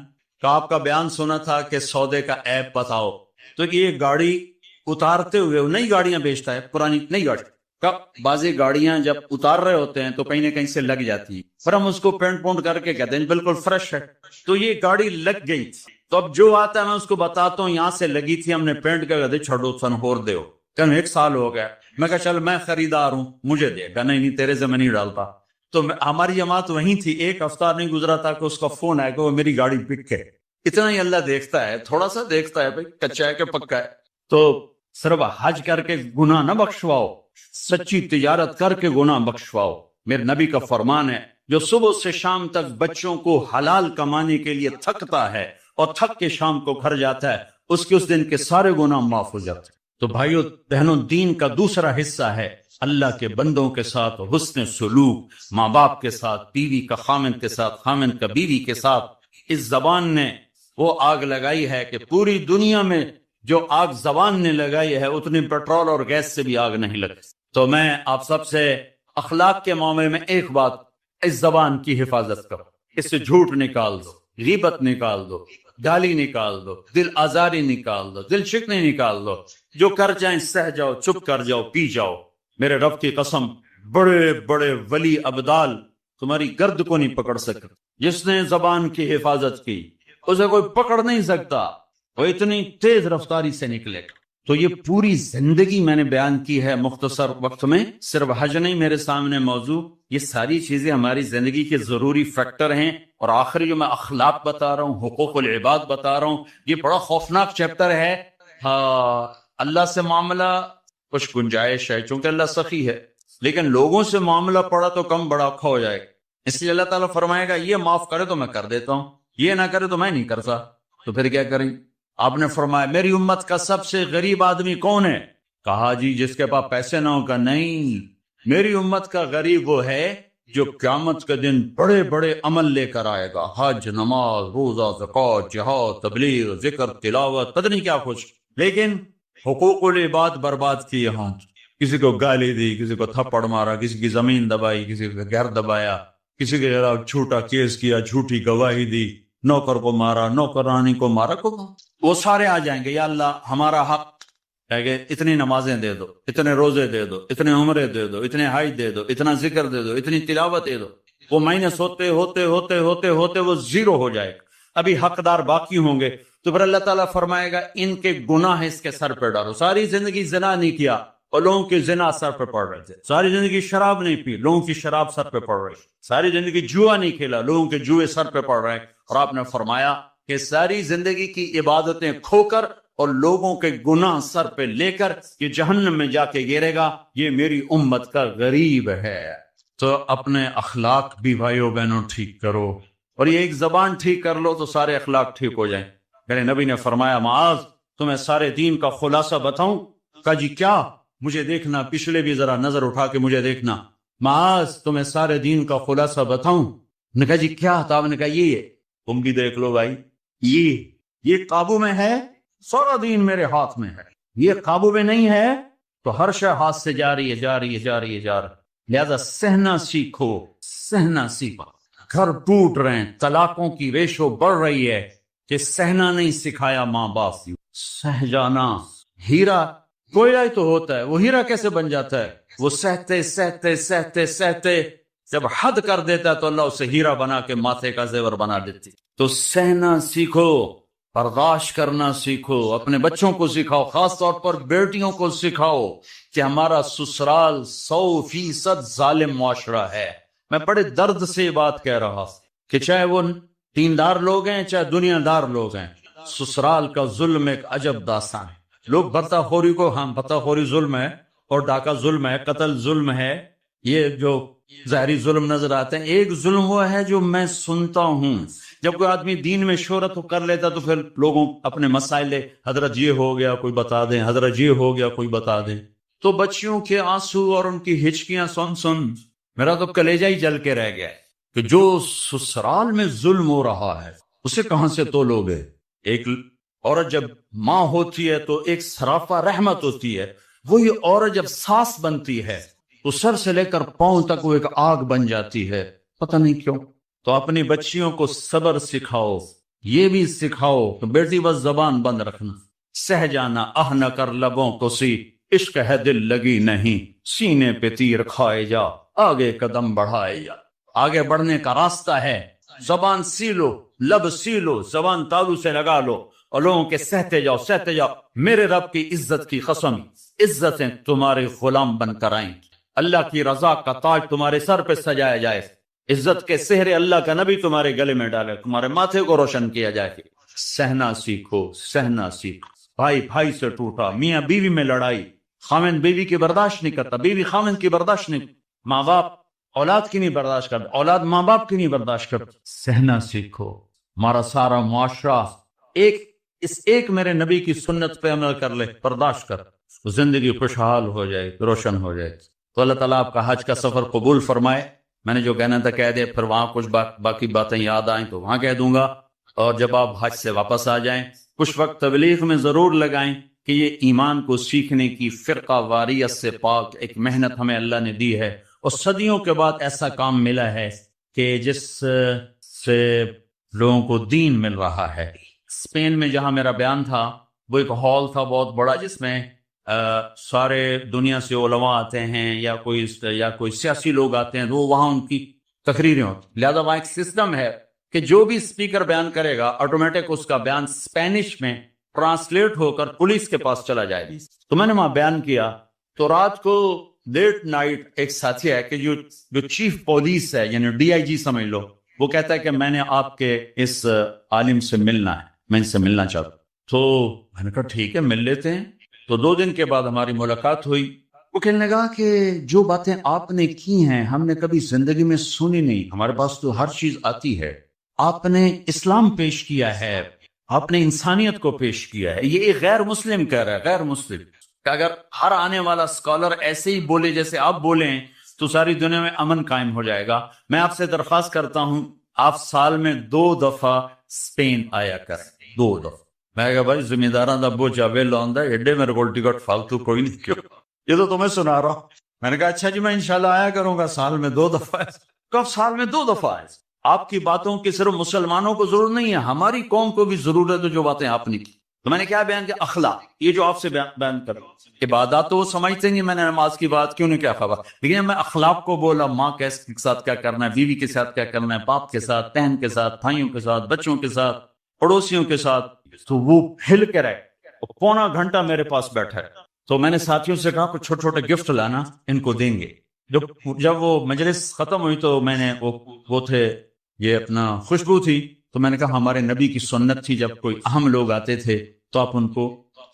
کہ آپ کا بیان سنا تھا کہ سودے کا عیب بتاؤ. تو یہ گاڑی اتارتے ہوئے، نئی گاڑیاں بیچتا ہے، پرانی نئی گاڑی کا بازی گاڑیاں جب اتار رہے ہوتے ہیں تو کہیں نہ کہیں سے لگ جاتی ہے، پھر ہم اس کو پینٹ پونٹ کر کے کہتے ہیں بالکل فریش ہے. تو یہ گاڑی لگ گئی تھی. تو اب جو آتا ہے میں اس کو بتاتا ہوں یہاں سے لگی تھی، ہم نے پینٹ کر دے چھوڑو سن ہور دیو. کہ 1 سال ہو گیا. میں کہا چل میں خریدار ہوں مجھے دے گا. نہیں تیرے سے میں نہیں ڈالتا. تو ہماری جماعت وہیں تھی. 1 ہفتہ نہیں گزرا تھا کہ اس کا فون آیا کہ وہ میری گاڑی بک ہے. اتنا ہی اللہ دیکھتا ہے، تھوڑا سا دیکھتا ہے بھائی کچا ہے کہ پکا ہے. تو صرف حج کر کے گناہ نہ بخشواؤ، سچی تجارت کر کے گناہ بخشواؤ. میرے نبی کا فرمان ہے جو صبح سے شام تک بچوں کو حلال کمانے کے لیے تھکتا ہے اور تھک کے شام کو گھر جاتا ہے، اس کے اس دن کے سارے گناہ معاف ہو جاتے ہیں. تو بھائیو بہنوں، دین کا دوسرا حصہ ہے اللہ کے بندوں کے ساتھ حسن سلوک، ماں باپ کے ساتھ، بیوی کا خامند کے ساتھ، خامند کا بیوی کے ساتھ. اس زبان نے وہ آگ لگائی ہے کہ پوری دنیا میں جو آگ زبان نے لگائی ہے اتنی پیٹرول اور گیس سے بھی آگ نہیں لگتی. تو میں آپ سب سے اخلاق کے معاملے میں ایک بات، اس زبان کی حفاظت کرو. اس سے جھوٹ نکال دو، غیبت نکال دو، گالی نکال دو، دل آزاری نکال دو، دل شکنی نکال دو. جو کر جائیں سہ جاؤ، چپ کر جاؤ، پی جاؤ. میرے رب کی قسم، بڑے بڑے ولی ابدال تمہاری گرد کو نہیں پکڑ سکتے. جس نے زبان کی حفاظت کی اسے کوئی پکڑ نہیں سکتا، وہ اتنی تیز رفتاری سے نکلے. تو یہ پوری زندگی میں نے بیان کی ہے مختصر وقت میں. صرف حج نہیں میرے سامنے موضوع، یہ ساری چیزیں ہماری زندگی کے ضروری فیکٹر ہیں. اور آخری جو میں اخلاق بتا رہا ہوں، حقوق العباد بتا رہا ہوں، یہ بڑا خوفناک چیپٹر ہے. ہاں اللہ سے معاملہ کچھ گنجائش ہے چونکہ اللہ سخی ہے، لیکن لوگوں سے معاملہ پڑا تو کم بڑا اوکھا ہو جائے گا. اس لیے اللہ تعالیٰ فرمائے گا یہ معاف کرے تو میں کر دیتا ہوں، یہ نہ کرے تو میں نہیں کرتا. تو پھر کیا کریں؟ آپ نے فرمایا میری امت کا سب سے غریب آدمی کون ہے؟ کہا جی جس کے پاس پیسے نہ ہو. کا نہیں، میری امت کا غریب وہ ہے جو قیامت کے دن بڑے بڑے عمل لے کر آئے گا، حج، نماز، روزہ، زکوٰۃ، جہاد، تبلیغ، ذکر، تلاوت، پتہ نہیں کیا کچھ، لیکن حقوق العباد برباد کیے ہوں. کسی کو گالی دی، کسی کو تھپڑ مارا، کسی کی زمین دبائی، کسی کا گھر دبایا، کسی کے خلاف جھوٹا کیس کیا، جھوٹی گواہی دی، نوکر کو مارا، نوکرانی کو مارا، وہ سارے آ جائیں گے یا اللہ ہمارا حق ہے کہ اتنی نمازیں دے دو، اتنے روزے دے دو، اتنے عمرے دے دو، اتنے حج دے دو، اتنا ذکر دے دو، اتنی تلاوت دے دو. وہ مائنس ہوتے ہوتے ہوتے ہوتے ہوتے وہ زیرو ہو جائے گا. ابھی حقدار باقی ہوں گے تو پھر اللہ تعالیٰ فرمائے گا ان کے گناہ اس کے سر پہ ڈالو. ساری زندگی زنا نہیں کیا اور لوگوں کی زنا سر پہ پڑ رہے تھے. ساری زندگی شراب نہیں پی، لوگوں کی شراب سر پہ پڑ رہی. ساری زندگی جوا نہیں کھیلا، لوگوں کے جوئے سر پہ پڑ رہے. اور آپ نے فرمایا کہ ساری زندگی کی عبادتیں کھو کر اور لوگوں کے گناہ سر پہ لے کر یہ جہنم میں جا کے گرے گا، یہ میری امت کا غریب ہے. تو اپنے اخلاق بھی بھائیو بہنوں ٹھیک کرو، اور یہ ایک زبان ٹھیک کر لو تو سارے اخلاق ٹھیک ہو جائیں. میرے نبی نے فرمایا معاذ تمہیں سارے دین کا خلاصہ بتاؤں؟ کہا جی کیا؟ مجھے دیکھنا، پچھلے بھی ذرا نظر اٹھا کے مجھے دیکھنا. معاذ تمہیں سارے دین کا خلاصہ بتاؤں؟ نے کہا جی کیا؟ تو آپ نے کہا یہ تم بھی دیکھ لو بھائی، یہ قابو میں ہے، سارا دین میرے ہاتھ میں ہے. یہ قابو میں نہیں ہے تو ہر شے ہاتھ سے جا رہی ہے جا رہی ہے جا رہی ہے جا رہی ہے. لہذا سہنا سیکھو، سہنا سیکھو. گھر ٹوٹ رہے ہیں، طلاقوں کی ریشو بڑھ رہی ہے کہ سہنا نہیں سکھایا ماں باپ. سہ جانا. ہیرا کوئلہ ہی تو ہوتا ہے، وہ ہیرا کیسے بن جاتا ہے؟ وہ سہتے سہتے سہتے سہتے جب حد کر دیتا ہے تو اللہ اسے ہیرا بنا کے ماتھے کا زیور بنا دیتی. تو سہنا سیکھو، برداشت کرنا سیکھو. اپنے بچوں کو سکھاؤ، خاص طور پر بیٹیوں کو سکھاؤ کہ ہمارا سسرال 100% ظالم معاشرہ ہے. میں بڑے درد سے یہ بات کہہ رہا کہ چاہے وہ دیندار لوگ ہیں چاہے دنیا دار لوگ ہیں، سسرال کا ظلم ایک عجب داستان ہے. لوگ بھتہ خوری کو، ہاں بھتہ خوری ظلم ہے اور ڈاکہ ظلم ہے، قتل ظلم ہے، یہ جو ظاہری ظلم نظر آتے ہیں. ایک ظلم وہ ہے جو میں سنتا ہوں، جب کوئی آدمی دین میں شہرت کر لیتا تو پھر لوگوں اپنے مسائل، حضرت یہ ہو گیا کوئی بتا دیں، حضرت یہ ہو گیا کوئی بتا دیں. تو بچیوں کے آنسو اور ان کی ہچکیاں سن سن میرا تو کلیجہ ہی جل کے رہ گیا کہ جو سسرال میں ظلم ہو رہا ہے اسے کہاں سے تولوگے. ایک عورت جب ماں ہوتی ہے تو ایک سراپا رحمت ہوتی ہے، وہی عورت جب ساس بنتی ہے تو سر سے لے کر پاؤں تک وہ ایک آگ بن جاتی ہے، پتہ نہیں کیوں. تو اپنی بچیوں کو صبر سکھاؤ، یہ بھی سکھاؤ کہ بیٹی بس زبان بند رکھنا، سہ جانا، آہ نہ کر لبوں کو سی، عشق ہے دل لگی نہیں، سینے پہ تیر کھائے جا، آگے قدم بڑھائے جا. آگے بڑھنے کا راستہ ہے، زبان سی لو، لب سی لو، زبان تالو سے لگا لو اور لوگوں کے سہتے جاؤ سہتے جاؤ. میرے رب کی عزت کی قسم، عزتیں تمہارے غلام بن کر آئیں، اللہ کی رضا کا تاج تمہارے سر پہ سجایا جائے، عزت کے سہرے اللہ کا نبی تمہارے گلے میں ڈالے، تمہارے ماتھے کو روشن کیا جائے. سہنا سیکھو، سہنا سیکھو. بھائی بھائی سے ٹوٹا، میاں بیوی میں لڑائی، خاوند بیوی کی برداشت نہیں کرتا، بیوی خاوند کی برداشت نہیں، ماں باپ اولاد کی نہیں برداشت کرتا، اولاد ماں باپ کی نہیں برداشت کرتا. سہنا سیکھو. ہمارا سارا معاشرہ ایک میرے نبی کی سنت پہ عمل کر لے، برداشت کر، زندگی خوشحال ہو جائے، روشن ہو جائے. تو اللہ تعالیٰ آپ کا حج کا سفر قبول فرمائے. میں نے جو کہنا تھا کہہ دے، پھر وہاں کچھ باقی باتیں یاد آئیں تو وہاں کہہ دوں گا. اور جب آپ حج سے واپس آ جائیں کچھ وقت تبلیغ میں ضرور لگائیں کہ یہ ایمان کو سیکھنے کی فرقہ واریت سے پاک ایک محنت ہمیں اللہ نے دی ہے، اور صدیوں کے بعد ایسا کام ملا ہے کہ جس سے لوگوں کو دین مل رہا ہے. اسپین میں جہاں میرا بیان تھا وہ ایک ہال تھا بہت بڑا، جس میں سارے دنیا سے علماء آتے ہیں یا کوئی سیاسی لوگ آتے ہیں، وہ وہاں ان کی تقریریں ہوتی. لہذا وہاں ایک سسٹم ہے کہ جو بھی اسپیکر بیان کرے گا آٹومیٹک اس کا بیان اسپینش میں ٹرانسلیٹ ہو کر پولیس کے پاس چلا جائے گا. تو میں نے وہاں بیان کیا تو رات کو لیٹ نائٹ ایک ساتھی ہے کہ جو چیف پولیس ہے، یعنی ڈی آئی جی سمجھ لو، وہ کہتا ہے کہ میں نے آپ کے اس عالم سے ملنا ہے، میں ان سے ملنا چاہتا ہوں. تو میں نے کہا ٹھیک ہے مل لیتے ہیں. تو 2 دن کے بعد ہماری ملاقات ہوئی. وہ کہنے لگا کہ جو باتیں آپ نے کی ہیں ہم نے کبھی زندگی میں سنی نہیں، ہمارے پاس تو ہر چیز آتی ہے. آپ نے اسلام پیش کیا ہے، آپ نے انسانیت کو پیش کیا ہے. یہ ایک غیر مسلم کہہ رہا ہے، غیر مسلم، کہ اگر ہر آنے والا اسکالر ایسے ہی بولے جیسے آپ بولیں تو ساری دنیا میں امن قائم ہو جائے گا. میں آپ سے درخواست کرتا ہوں آپ سال میں 2 دفعہ اسپین آیا کریں، 2 دفعہ. میں کہا بھائی ذمہ داراں دا بوجھ آوے لوندا ایڈے میرے کو ٹکٹ فالتو کوئی نہیں، کیوں یہ تو تمہیں سنا رہا ہوں. میں نے کہا اچھا جی میں انشاءاللہ آیا کروں گا سال میں 2 دفعہ. کب سال میں 2 دفعہ ہے۔ آپ کی باتوں کی صرف مسلمانوں کو ضرورت نہیں ہے، ہماری قوم کو بھی ضرورت ہے جو باتیں آپ نے کی۔ تو میں نے کیا بیان کیا؟ اخلاق، یہ جو آپ سے بیان کر رہا ہوں، عبادات تو وہ سمجھتے نہیں، میں نے نماز کی بات کیوں نہیں، کیا خبر، لیکن میں اخلاق کو بولا، ماں کے ساتھ کیا کرنا ہے، بیوی کے ساتھ کیا کرنا ہے، باپ کے ساتھ، بہن کے ساتھ، بھائیوں کے ساتھ، بچوں کے ساتھ، پڑوسیوں کے ساتھ، تو وہ ہل کے رہے۔ پونا گھنٹہ میرے پاس بیٹھا ہے، تو میں نے ساتھیوں سے کہا کچھ چھوٹے چھوٹے گفٹ لانا، ان کو دیں گے۔ جب وہ مجلس ختم ہوئی تو میں نے وہ تھے، یہ اپنا خوشبو تھی، تو میں نے کہا ہمارے نبی کی سنت تھی، جب کوئی اہم لوگ آتے تھے تو آپ ان کو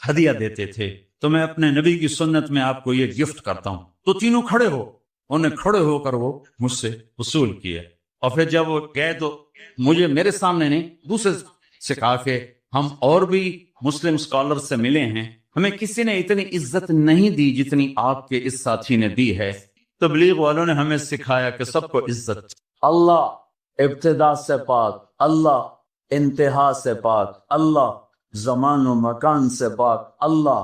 ہدیہ دیتے تھے، تو میں اپنے نبی کی سنت میں آپ کو یہ گفٹ کرتا ہوں۔ تو تینوں کھڑے ہو، انہیں کھڑے ہو کر وہ مجھ سے وصول کیے، اور پھر جب وہ گئے تو مجھے میرے سامنے نہیں، دوسرے سے کہا کہ ہم اور بھی مسلم اسکالر سے ملے ہیں، ہمیں کسی نے اتنی عزت نہیں دی جتنی آپ کے اس ساتھی نے دی ہے۔ تبلیغ والوں نے ہمیں سکھایا کہ سب کو عزت، اللہ ابتدا سے پاک، اللہ انتہا سے پاک، اللہ زمان و مکان سے پاک، اللہ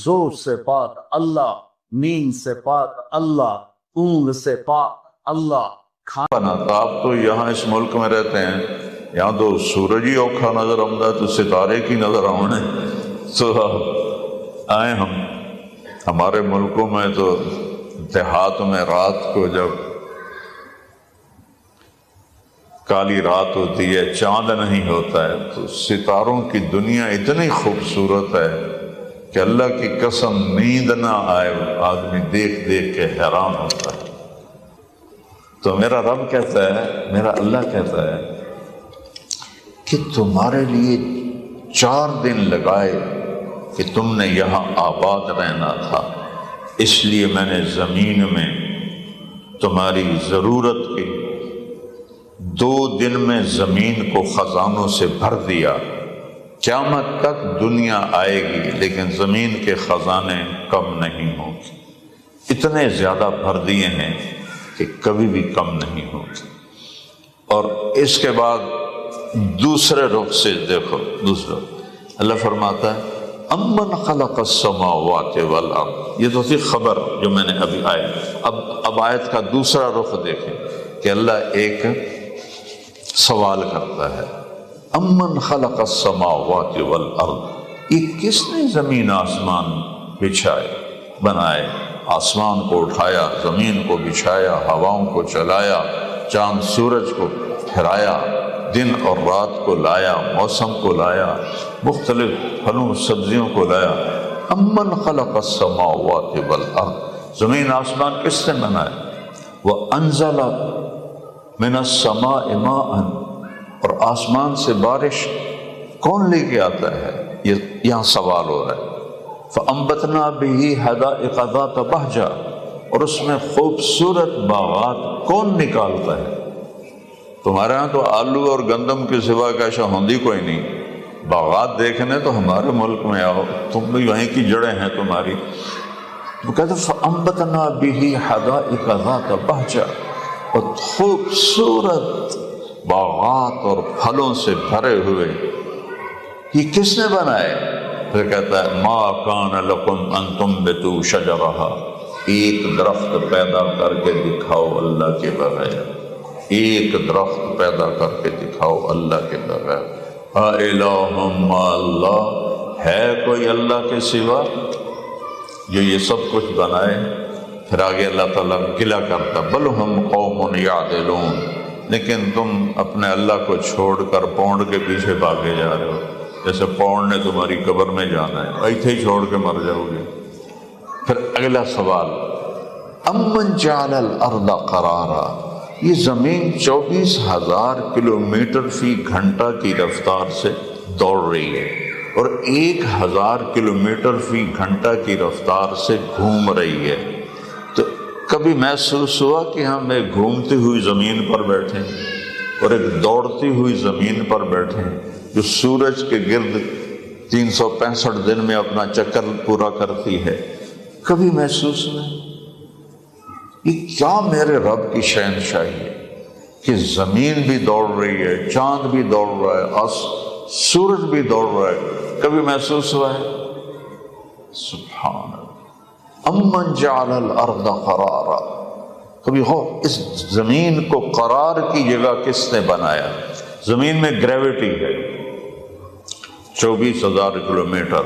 زور سے پاک، اللہ نیند سے پاک، اللہ اونگ سے پاک، اللہ کھانا۔ آپ تو یہاں اس ملک میں رہتے ہیں، یہاں تو سورج ہی اوکھا نظر آتا ہے تو ستارے کی نظر آنے، تو آئے ہمارے ملکوں میں تو دیہات میں رات کو جب کالی رات ہوتی ہے، چاند نہیں ہوتا ہے، تو ستاروں کی دنیا اتنی خوبصورت ہے کہ اللہ کی قسم نیند نہ آئے، آدمی دیکھ دیکھ کے حیران ہوتا ہے۔ تو میرا رب کہتا ہے، میرا اللہ کہتا ہے کہ تمہارے لیے 4 دن لگائے کہ تم نے یہاں آباد رہنا تھا، اس لیے میں نے زمین میں تمہاری ضرورت کی 2 دن میں زمین کو خزانوں سے بھر دیا۔ قیامت تک دنیا آئے گی لیکن زمین کے خزانے کم نہیں ہوں گے، اتنے زیادہ بھر دیے ہیں کہ کبھی بھی کم نہیں ہوگی۔ اور اس کے بعد دوسرے رخ سے دیکھو، دوسرا اللہ فرماتا ہے امن خلق السماوات والارض، یہ تو تھی خبر جو میں نے ابھی اب آیت کا دوسرا رخ دیکھیں کہ اللہ ایک سوال کرتا ہے، امن خلق السماوات والارض، یہ کس نے زمین آسمان بچھائے بنائے، آسمان کو اٹھایا، زمین کو بچھایا، ہواؤں کو چلایا، چاند سورج کو پھرایا، دن اور رات کو لایا، موسم کو لایا، مختلف پھلوں سبزیوں کو لایا۔ امن خلق السماوات والارض، زمین آسمان کس نے بنائے؟ وانزل من السماء ماء، اور آسمان سے بارش کون لے کے آتا ہے؟ یہاں سوال ہو رہا ہے۔ فَأَنبَتْنَا بِهِ حَدَائِقَ ذَاتَ بَهْجَةٍ، اور اس میں خوبصورت باغات کون نکالتا ہے؟ تمہارے ہاں تو آلو اور گندم کے سوا کیسا ہوندی کوئی نہیں، باغات دیکھنے تو ہمارے ملک میں آؤ، تم بھی وہیں کی جڑیں ہیں تمہاری۔ وہ کہتے ہیں فَأَنبَتْنَا بِهِ حَدَائِقَ ذَاتَ بَهْجَةٍ، اور خوبصورت باغات اور پھلوں سے بھرے ہوئے، یہ کس نے بنائے؟ پھر کہتا ہے ما کان لکم ان تنبتوا شجرہا، ایک درخت پیدا کر کے دکھاؤ اللہ کے بغیر، ایک درخت پیدا کر کے دکھاؤ اللہ کے بغیر۔ اِلٰہٌ مع اللہ، ہے کوئی اللہ کے سوا جو یہ سب کچھ بنائے؟ پھر آگے اللہ تعالیٰ گلہ کرتا بل ہم قوم یعدلون، لیکن تم اپنے اللہ کو چھوڑ کر پونڈ کے پیچھے بھاگے جا رہے ہو، جیسے پونڈ نے تمہاری قبر میں جانا ہے، ایتھے ہی چھوڑ کے مر جاؤ گے۔ پھر اگلا سوال، امن جعل الارض قرارا، یہ زمین 24,000 کلومیٹر فی گھنٹہ کی رفتار سے دوڑ رہی ہے اور 1,000 کلومیٹر فی گھنٹہ کی رفتار سے گھوم رہی ہے، تو کبھی محسوس ہوا کہ ہم ایک گھومتی ہوئی زمین پر بیٹھے اور ایک دوڑتی ہوئی زمین پر بیٹھے جو سورج کے گرد 365 دن میں اپنا چکر پورا کرتی ہے؟ کبھی محسوس نہیں؟ یہ کیا میرے رب کی شہنشاہی ہے کہ زمین بھی دوڑ رہی ہے، چاند بھی دوڑ رہا ہے، سورج بھی دوڑ رہا ہے، کبھی محسوس ہوا ہے؟ سبحان اللہ۔ امن جعل الارض قرارا، کبھی ہو اس زمین کو قرار کی جگہ کس نے بنایا؟ زمین میں گریوٹی ہے 24,000 کلومیٹر،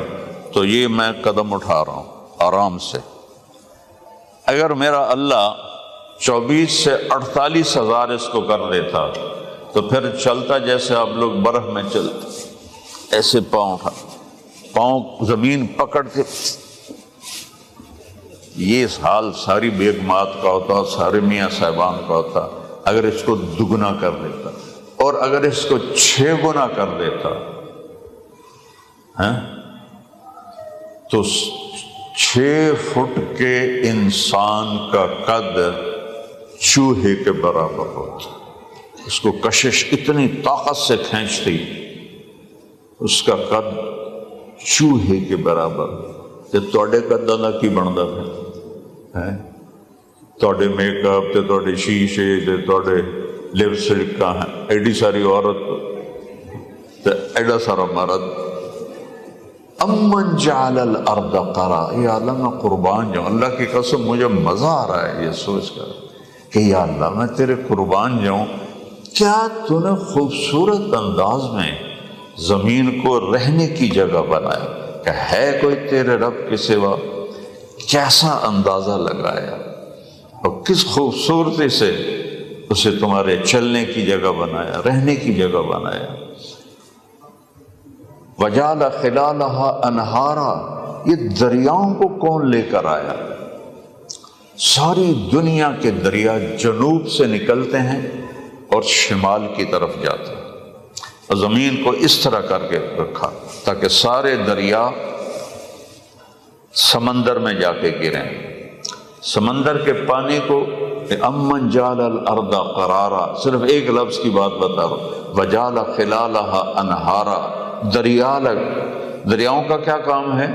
تو یہ میں قدم اٹھا رہا ہوں آرام سے. اگر میرا اللہ 24 سے 48,000 اس کو کر دیتا تو پھر چلتا جیسے آپ لوگ برف میں چلتے، ایسے پاؤں زمین پکڑ کے. یہ حال ساری بیگمات کا ہوتا، سارے میاں صاحبان کا ہوتا اگر اس کو دگنا کر دیتا، اور اگر اس کو 6 گنا کر دیتا تو 6 فٹ کے انسان کا قد چوہے کے برابر ہوتا. اس کو کشش اتنی طاقت سے کھینچتی، اس کا قد چوہے کے برابر. تے تواڈے قداں دا کی بندا ہے؟ تواڈے میک اپ تے تواڈے شیشے تے تواڈے لپسٹک کا ہے، ایڈی ساری عورت تے ایڈا سارا مرد. امن جعل الارض قرارا، یا اللہ میں قربان جاؤں، اللہ کی قسم مجھے مزہ آ رہا ہے یہ سوچ کر کہ یا اللہ میں تیرے قربان جاؤں، کیا تو نے خوبصورت انداز میں زمین کو رہنے کی جگہ بنایا کہ ہے کوئی تیرے رب کے سوا؟ کیسا اندازہ لگایا اور کس خوبصورتی سے اسے تمہارے چلنے کی جگہ بنایا، رہنے کی جگہ بنایا. وجعل خلالها انہارا، یہ دریاؤں کو کون لے کر آیا؟ ساری دنیا کے دریا جنوب سے نکلتے ہیں اور شمال کی طرف جاتے ہیں، اور زمین کو اس طرح کر کے رکھا تاکہ سارے دریا سمندر میں جا کے گریں. سمندر کے پانی کو امن جعل الارض قرارا، صرف ایک لفظ کی بات بتا رہا ہوں، وجعل خلالها انہارا. دریاؤں کا کیا کام ہے؟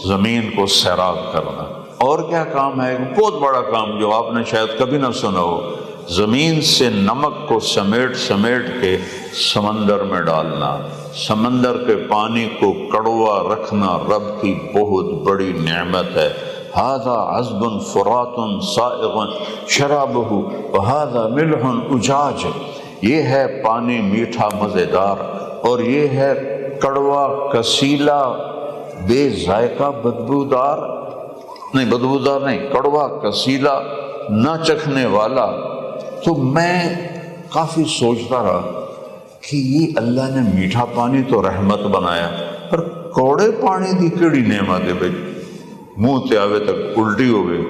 زمین کو سیراب کرنا. اور کیا کام ہے؟ بہت بڑا کام جو آپ نے شاید کبھی نہ سنا ہو، زمین سے نمک کو سمیٹ کے سمندر میں ڈالنا. سمندر کے پانی کو کڑوا رکھنا رب کی بہت بڑی نعمت ہے. ھذا عذب فرات سائغ شرابہ وھذا ملح اجاج، یہ ہے پانی میٹھا مزیدار، اور یہ ہے کڑوا کسیلا بے ذائقہ بدبودار نہیں، کڑوا کسیلا نہ چکھنے والا. تو میں کافی سوچتا رہا کہ یہ اللہ نے میٹھا پانی تو رحمت بنایا، پر کوڑے پانی دی کیڑی نعمت ہے بھائی، منہ تے آوے تک الٹی ہو گئی.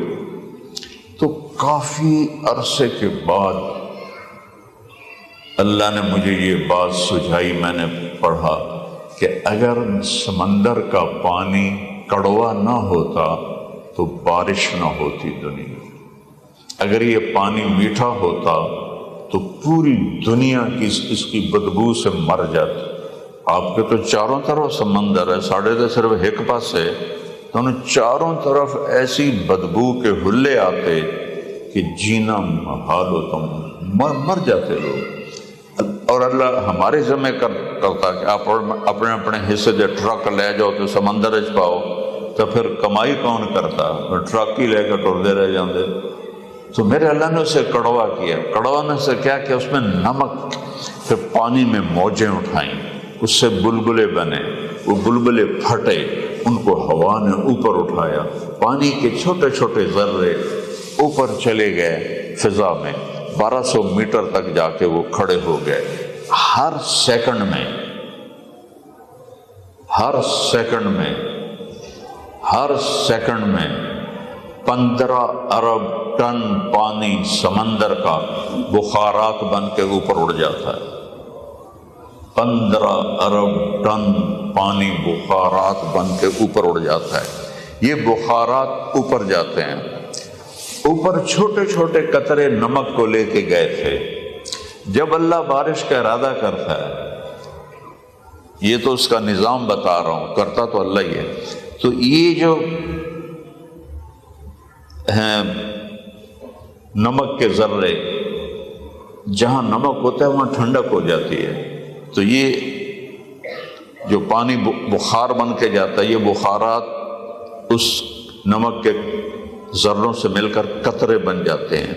تو کافی عرصے کے بعد اللہ نے مجھے یہ بات سجھائی، میں نے پڑھا کہ اگر سمندر کا پانی کڑوا نہ ہوتا تو بارش نہ ہوتی دنیا میں. اگر یہ پانی میٹھا ہوتا تو پوری دنیا کی اس کی بدبو سے مر جاتی. آپ کے تو چاروں طرف سمندر ہے، ساڑھے تو صرف ایک پاس ہے، تو انہیں چاروں طرف ایسی بدبو کے حلے آتے کہ جینا محال ہوتا، مر جاتے لوگ. اور اللہ ہمارے ذمہ کرتا کہ آپ اپنے اپنے حصے دے ٹرک لے جاؤ تو سمندر اچ پاؤ، تو پھر کمائی کون کرتا؟ ٹرک ہی لے کے ٹرتے رہ جاندے. تو میرے اللہ نے اسے کڑوا کیا. کڑوا نے سے کیا کہ اس میں نمک، پھر پانی میں موجیں اٹھائیں، اس سے بلبلے بنے، وہ بلبلے پھٹے، ان کو ہوا نے اوپر اٹھایا، پانی کے چھوٹے چھوٹے ذرے اوپر چلے گئے فضا میں، 1200 میٹر تک جا کے وہ کھڑے ہو گئے. ہر سیکنڈ میں 15 ارب ٹن پانی سمندر کا بخارات بن کے اوپر اڑ جاتا ہے. 15 ارب ٹن پانی بخارات بن کے اوپر اڑ جاتا ہے. یہ بخارات اوپر جاتے ہیں، اوپر چھوٹے چھوٹے قطرے نمک کو لے کے گئے تھے. جب اللہ بارش کا ارادہ کرتا ہے، یہ تو اس کا نظام بتا رہا ہوں، کرتا تو اللہ ہی ہے. تو یہ جو ہیں نمک کے ذرے، جہاں نمک ہوتا ہے وہاں ٹھنڈک ہو جاتی ہے. تو یہ جو پانی بخار بن کے جاتا ہے، یہ بخارات اس نمک کے ذروں سے مل کر قطرے بن جاتے ہیں.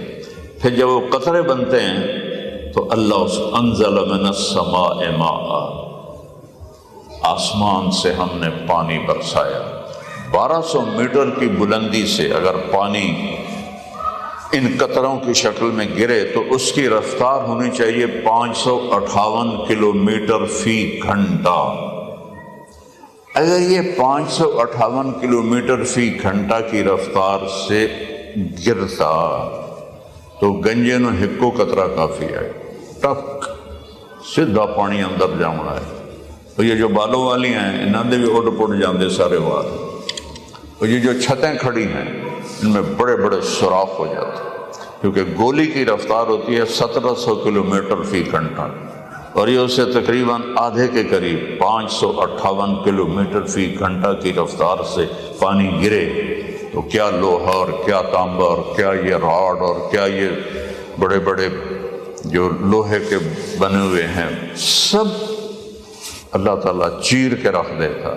پھر جب وہ قطرے بنتے ہیں تو اللہ اس انزل من السماء ماء، آسمان سے ہم نے پانی برسایا. 1200 میٹر کی بلندی سے اگر پانی ان قطروں کی شکل میں گرے تو اس کی رفتار ہونی چاہیے 558 کلومیٹر فی گھنٹہ. اگر یہ 558 کلومیٹر فی گھنٹہ کی رفتار سے گرتا تو گنجے نو ہکو قطرہ کافی ہے، ٹک سیدھا پانی اندر جانا ہے. تو یہ جو بالوں والی ہیں انہوں نے بھی اڑ پڑ جاندے سارے وار. اور یہ جو چھتیں کھڑی ہیں ان میں بڑے بڑے سوراخ ہو جاتے ہیں، کیونکہ گولی کی رفتار ہوتی ہے 1700 کلومیٹر فی گھنٹہ، اور یہ اسے تقریباً آدھے کے قریب 558 کلومیٹر فی گھنٹہ کی رفتار سے پانی گرے تو کیا لوہا اور کیا تانبا اور کیا یہ راڈ اور کیا یہ بڑے بڑے جو لوہے کے بنے ہوئے ہیں سب اللہ تعالیٰ چیر کے رکھ دیتا.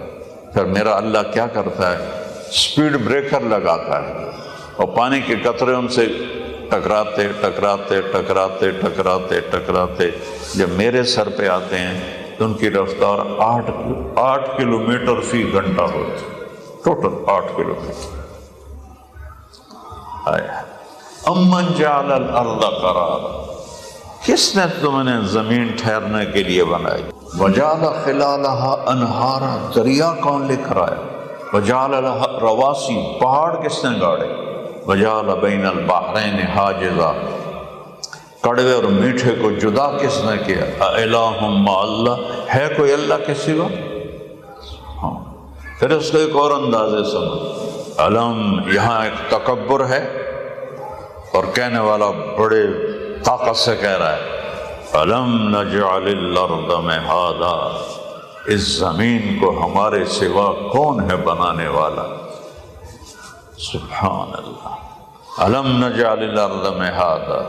پھر میرا اللہ کیا کرتا ہے، سپیڈ بریکر لگاتا ہے اور پانی کے قطرے ان سے ٹکراتے ٹکراتے ٹکراتے ٹکراتے ٹکراتے جب میرے سر پہ آتے ہیں تو ان کی رفتار 8 کلومیٹر فی گھنٹہ ہوتی، ٹوٹل 8 کلومیٹر. امن جعل الارض قرارا، کس نے تم نے زمین ٹھہرنے کے لیے بنائی. وجعل خلالها انہارا، دریا کون لے کر آیا. وجعل لها رواسی، پہاڑ کس نے گاڑے. وجعل بین البحرین حاجزا، کڑوے اور میٹھے کو جدا کس نے کیا. الہ مع اللہ، ہے کوئی اللہ کے سوا. ہاں پھر اس کو ایک اور اندازے سمجھ. علم، یہاں ایک تکبر ہے اور کہنے والا بڑے طاقت سے کہہ رہا ہے علم نجعل الارض مہادا، اس زمین کو ہمارے سوا کون ہے بنانے والا. سبحان اللہ. علم نجعل الارض مہادا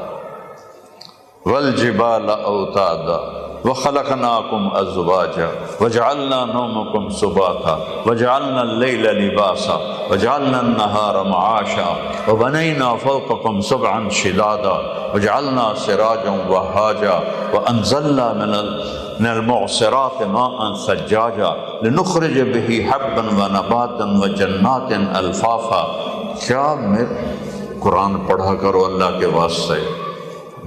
والجبال اوتادا وخلقناکم ازواجا وجعلنا نومکم سباتا وجعلنا اللیل لباسا وجعلنا النہار معاشا وبنینا فوقکم سبعا شدادا وجعلنا سراجا وہاجا وانزلنا من المعصرات ماء ثجاجا لنخرج به حبا ونباتا وجنات الفافا. کیا میں قرآن پڑھا کرو اللہ کے واسطے.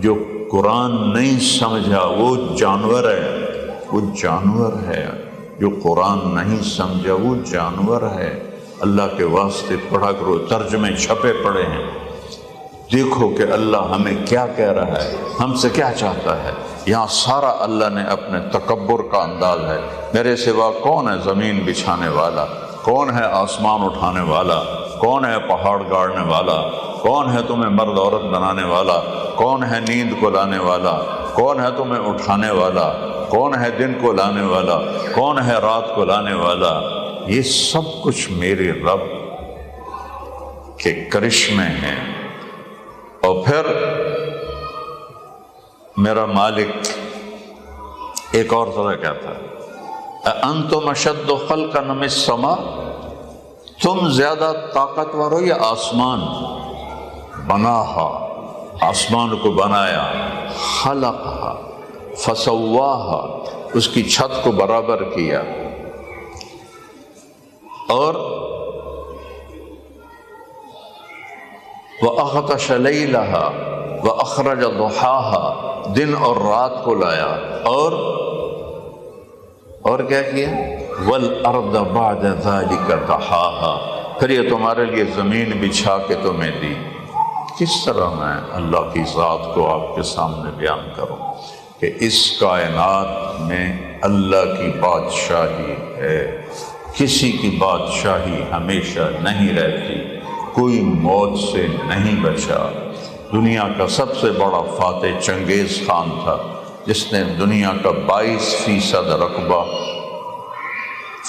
جو قرآن نہیں سمجھا وہ جانور ہے، وہ جانور ہے. جو قرآن نہیں سمجھا وہ جانور ہے. اللہ کے واسطے پڑھا کرو. ترجمے چھپے پڑے ہیں، دیکھو کہ اللہ ہمیں کیا کہہ رہا ہے، ہم سے کیا چاہتا ہے. یہاں سارا اللہ نے اپنے تکبر کا انداز ہے. میرے سوا کون ہے زمین بچھانے والا، کون ہے آسمان اٹھانے والا، کون ہے پہاڑ گاڑنے والا، کون ہے تمہیں مرد عورت بنانے والا، کون ہے نیند کو لانے والا، کون ہے تمہیں اٹھانے والا، کون ہے دن کو لانے والا، کون ہے رات کو لانے والا. یہ سب کچھ میرے رب کے کرشمے ہیں. اور پھر میرا مالک ایک اور طرح کہتا ہے انتم اشد خلقا من السماء، تم زیادہ طاقتور ہو یا آسمان. بناہا، آسمان کو بنایا. خلقہا فسواہا، اس کی چھت کو برابر کیا. اور وَأَغْطَشَ لَيْلَهَا وَأَخْرَجَ ضُحَاهَا، دن اور رات کو لایا. اور کیا کیا؟ وَالْأَرْضَ بَعْدَ ذَلِكَ دَحَاهَا، پھر یہ تمہارے لیے زمین بچھا کے تمہیں دی. کس طرح میں اللہ کی ذات کو آپ کے سامنے بیان کروں کہ اس کائنات میں اللہ کی بادشاہی ہے. کسی کی بادشاہی ہمیشہ نہیں رہتی، کوئی موت سے نہیں بچا. دنیا کا سب سے بڑا فاتح چنگیز خان تھا، جس نے دنیا کا 22% رقبہ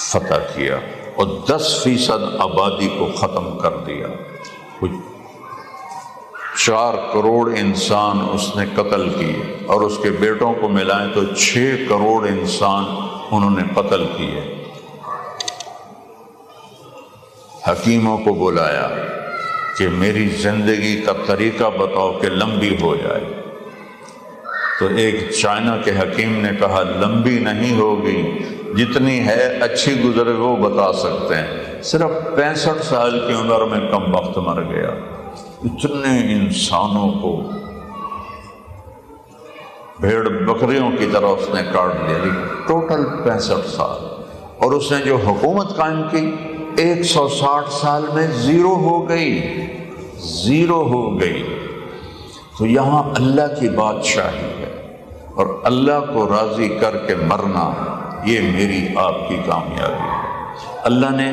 فتح کیا اور 10% آبادی کو ختم کر دیا. 4 کروڑ انسان اس نے قتل کیے، اور اس کے بیٹوں کو ملائیں تو 6 کروڑ انسان انہوں نے قتل کیے. حکیموں کو بلایا، کہ میری زندگی کا طریقہ بتاؤ کہ لمبی ہو جائے۔ تو ایک چائنا کے حکیم نے کہا لمبی نہیں ہوگی، جتنی ہے اچھی گزرے وہ بتا سکتے ہیں۔ صرف 65 سال کی عمر میں کم وقت مر گیا۔ اتنے انسانوں کو بھیڑ بکریوں کی طرح اس نے کاٹ دیا، ٹوٹل 65 سال۔ اور اس نے جو حکومت قائم کی 160 سال میں زیرو ہو گئی۔ تو یہاں اللہ کی بادشاہی ہے، اور اللہ کو راضی کر کے مرنا یہ میری آپ کی کامیابی ہے۔ اللہ نے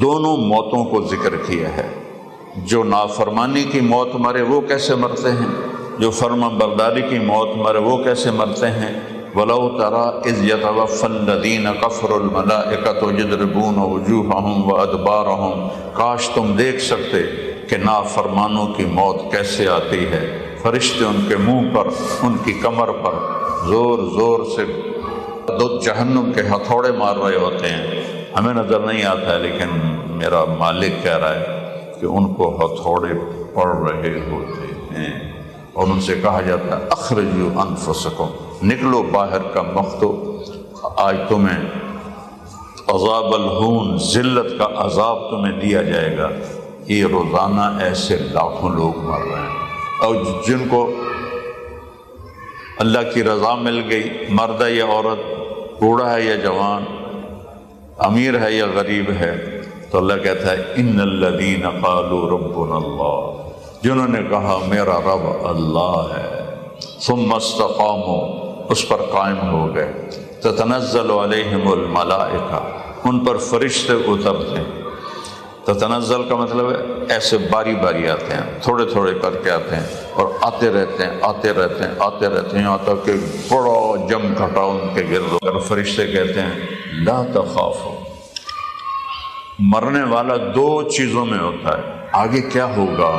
دونوں موتوں کو ذکر کیا ہے۔ جو نافرمانی کی موت مرے وہ کیسے مرتے ہیں، جو فرما برداری کی موت مرے وہ کیسے مرتے ہیں۔ وَلَوْ تَرَىٰ إِذْ يَتَوَفَّى الَّذِينَ كَفَرُوا الْمَلَائِكَةُ يَضْرِبُونَ وُجُوهَهُمْ وَأَدْبَارَهُمْ، کاش تم دیکھ سکتے کہ نافرمانوں کی موت کیسے آتی ہے۔ فرشتے ان کے منہ پر، ان کی کمر پر زور زور سے دو جہنم کے ہتھوڑے مار رہے ہوتے ہیں۔ ہمیں نظر نہیں آتا ہے، لیکن میرا مالک کہہ رہا ہے کہ ان کو ہتھوڑے پڑ رہے ہوتے ہیں، اور ان سے کہا جاتا ہے اخرجوا انفسکم، نکلو باہر کا مختو، آج تمہیں عذاب الہون، ذلت کا عذاب تمہیں دیا جائے گا۔ یہ روزانہ ایسے لاکھوں لوگ مر رہے ہیں، اور جن کو اللہ کی رضا مل گئی، مرد ہے یا عورت، بوڑھا ہے یا جوان، امیر ہے یا غریب ہے، تو اللہ کہتا ہے ان الذین قالوا ربنا اللہ، جنہوں نے کہا میرا رب اللہ ہے، ثم استقاموا، اس پر قائم ہو گئے، تتنزل علیہم الملائکہ، ان پر فرشتے اترتے ہیں۔ تتنزل کا مطلب ہے ایسے باری باری آتے ہیں، تھوڑے تھوڑے کر کے آتے ہیں، اور آتے رہتے ہیں یہاں تک کہ بڑا جم گھٹا ان کے گرد ہو کر فرشتے کہتے ہیں لا تخافوا۔ مرنے والا دو چیزوں میں ہوتا ہے، آگے کیا ہوگا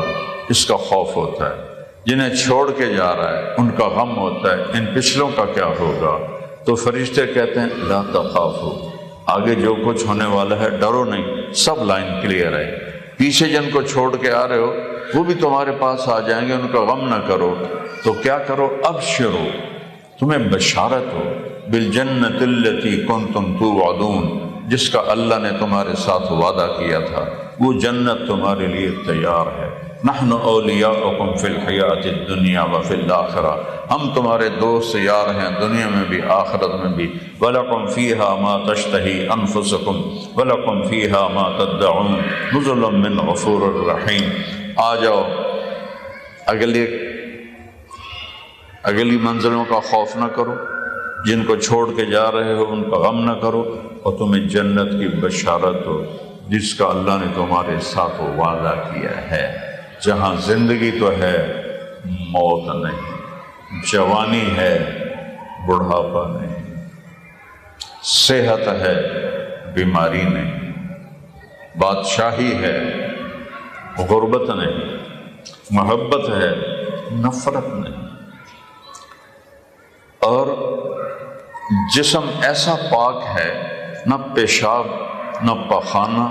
اس کا خوف ہوتا ہے، جنہیں چھوڑ کے جا رہا ہے ان کا غم ہوتا ہے، ان پچھلوں کا کیا ہوگا۔ تو فرشتے کہتے ہیں لا تخافوا، آگے جو کچھ ہونے والا ہے ڈرو نہیں، سب لائن کلیئر ہے۔ پیچھے جن کو چھوڑ کے آ رہے ہو وہ بھی تمہارے پاس آ جائیں گے، ان کا غم نہ کرو۔ تو کیا کرو، ابشروا، تمہیں بشارت ہو، بالجنت التی کنتم توعدون، جس کا اللہ نے تمہارے ساتھ وعدہ کیا تھا، وہ جنت تمہارے لیے تیار ہے۔ نحن اولیاؤکم فی الحیات الدنیا وفی الآخرہ، ہم تمہارے دوست یار ہیں دنیا میں بھی آخرت میں بھی۔ وَلَكُمْ فِيهَا مَا تَشْتَهِي أَنفُسُكُمْ وَلَكُمْ فِيهَا مَا تَدَّعُونَ نُزُلٌ مِّنْ غَفُورٍ رَحِيمٍ۔ آ جاؤ، اگلی منزلوں کا خوف نہ کرو، جن کو چھوڑ کے جا رہے ہو ان کا غم نہ کرو، اور تمہیں جنت کی بشارت ہو جس کا اللہ نے تمہارے ساتھ وعدہ کیا ہے، جہاں زندگی تو ہے، موت نہیں، جوانی ہے، بڑھاپا نہیں، صحت ہے، بیماری نہیں، بادشاہی ہے، غربت نہیں، محبت ہے، نفرت نہیں، اور جسم ایسا پاک ہے، نہ پیشاب، نہ پخانہ،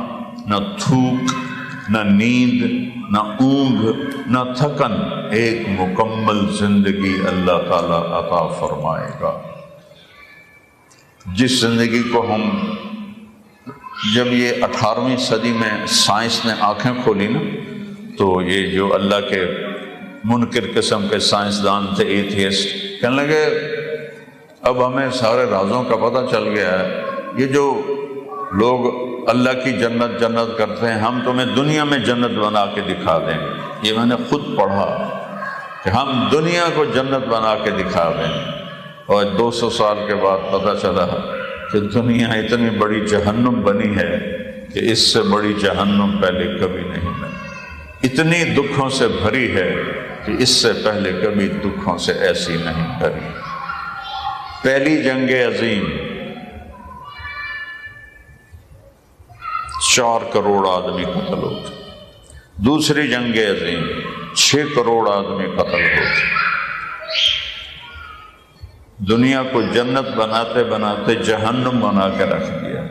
نہ تھوک، نہ نیند، نہ اونگ، نہ تھکن، ایک مکمل زندگی اللہ تعالیٰ عطا فرمائے گا۔ جس زندگی کو ہم، جب یہ 18ویں صدی میں سائنس نے آنکھیں کھولی نا، تو یہ جو اللہ کے منکر قسم کے سائنسدان تھے، ایتھیسٹ، کہنے لگے اب ہمیں سارے رازوں کا پتہ چل گیا ہے، یہ جو لوگ اللہ کی جنت جنت کرتے ہیں، ہم تمہیں دنیا میں جنت بنا کے دکھا دیں گے۔ یہ میں نے خود پڑھا کہ ہم دنیا کو جنت بنا کے دکھا دیں گے، اور 200 سال کے بعد پتہ چلا کہ دنیا اتنی بڑی جہنم بنی ہے کہ اس سے بڑی جہنم پہلے کبھی نہیں بنی، اتنی دکھوں سے بھری ہے کہ اس سے پہلے کبھی دکھوں سے ایسی نہیں بھری۔ پہلی جنگ عظیم 4 کروڑ آدمی قتل ہوتے، دوسری جنگ عظیم 6 کروڑ آدمی قتل ہوتے۔ دنیا کو جنت بناتے بناتے جہنم بنا کے رکھ دیا۔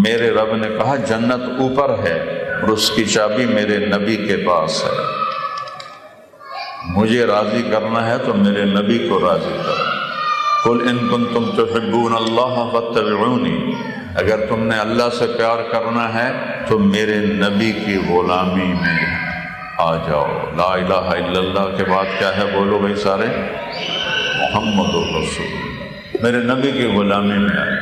میرے رب نے کہا جنت اوپر ہے، اور اس کی چابی میرے نبی کے پاس ہے۔ مجھے راضی کرنا ہے تو میرے نبی کو راضی کرو۔ قل ان کنتم تحبون اللہ فاتبعونی، اگر تم نے اللہ سے پیار کرنا ہے تو میرے نبی کی غلامی میں آ جاؤ۔ لا الہ الا اللہ کے بعد کیا ہے؟ بولو بھائی سارے، محمد الرسول اللہ، میرے نبی کی غلامی میں آئے۔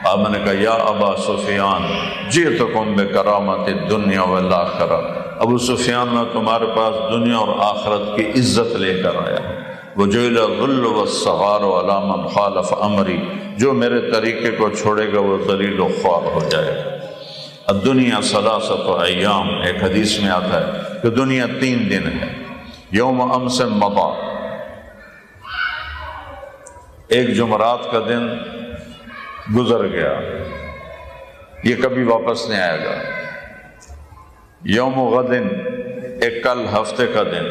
آپ نے کہا یا ابا سفیان جئتکم بکرامت الدنیا والآخرہ، ابو سفیان میں تمہارے پاس دنیا اور آخرت کی عزت لے کر آیا۔ وجعل الذل والصغار علی من خالف امری، جو میرے طریقے کو چھوڑے گا وہ ذلیل و خوار ہو جائے گا۔ الدنیا ثلاثۃ ایام، ایک حدیث میں آتا ہے کہ دنیا 3 دن ہے۔ یوم امس مضی، ایک جمعرات کا دن گزر گیا، یہ کبھی واپس نہیں آئے گا۔ یوم غد، ایک کل ہفتے کا دن،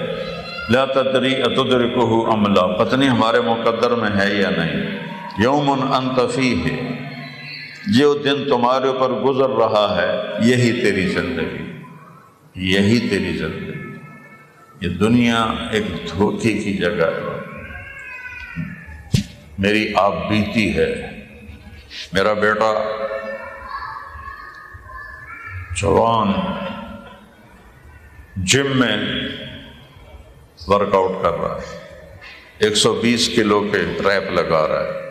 لا تدری اتدرکہ ام لا، پتہ نہیں ہمارے مقدر میں ہے یا نہیں۔ یوم انت فیہ، جو دن تمہارے اوپر گزر رہا ہے یہی تیری زندگی، یہی تیری زندگی۔ یہ دنیا ایک دھوکے کی جگہ ہے، میری آپ بیتی ہے۔ میرا بیٹا جوان جم میں ورک آؤٹ کر رہا ہے، 120 کلو کے ریپ لگا رہا ہے،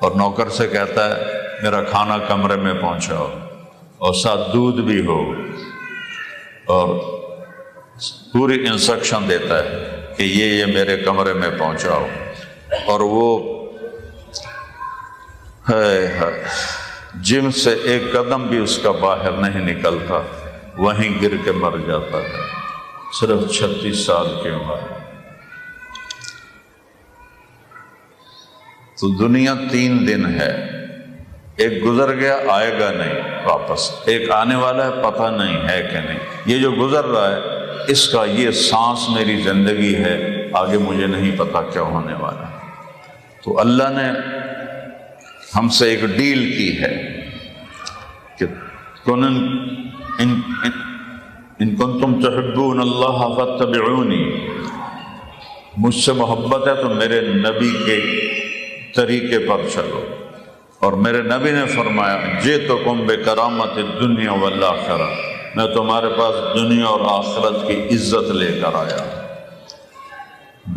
اور نوکر سے کہتا ہے میرا کھانا کمرے میں پہنچاؤ، اور ساتھ دودھ بھی ہو، اور پوری انسٹرکشن دیتا ہے کہ یہ میرے کمرے میں پہنچاؤ، اور وہ جم سے ایک قدم بھی اس کا باہر نہیں نکلتا، وہیں گر کے مر جاتا ہے، صرف 36 سال کی عمر۔ تو دنیا 3 دن ہے، ایک گزر گیا آئے گا نہیں واپس، ایک آنے والا ہے پتہ نہیں ہے کہ نہیں۔ یہ جو گزر رہا ہے اس کا یہ سانس میری زندگی ہے، آگے مجھے نہیں پتا کیا ہونے والا۔ تو اللہ نے ہم سے ایک ڈیل کی ہے کہ ان کنتم تحبون اللہ فاتبعونی، مجھ سے محبت ہے تو میرے نبی کے طریقے پر چلو۔ اور میرے نبی نے فرمایا جئتکم بکرامت الدنیا والآخرہ، میں تمہارے پاس دنیا اور آخرت کی عزت لے کر آیا۔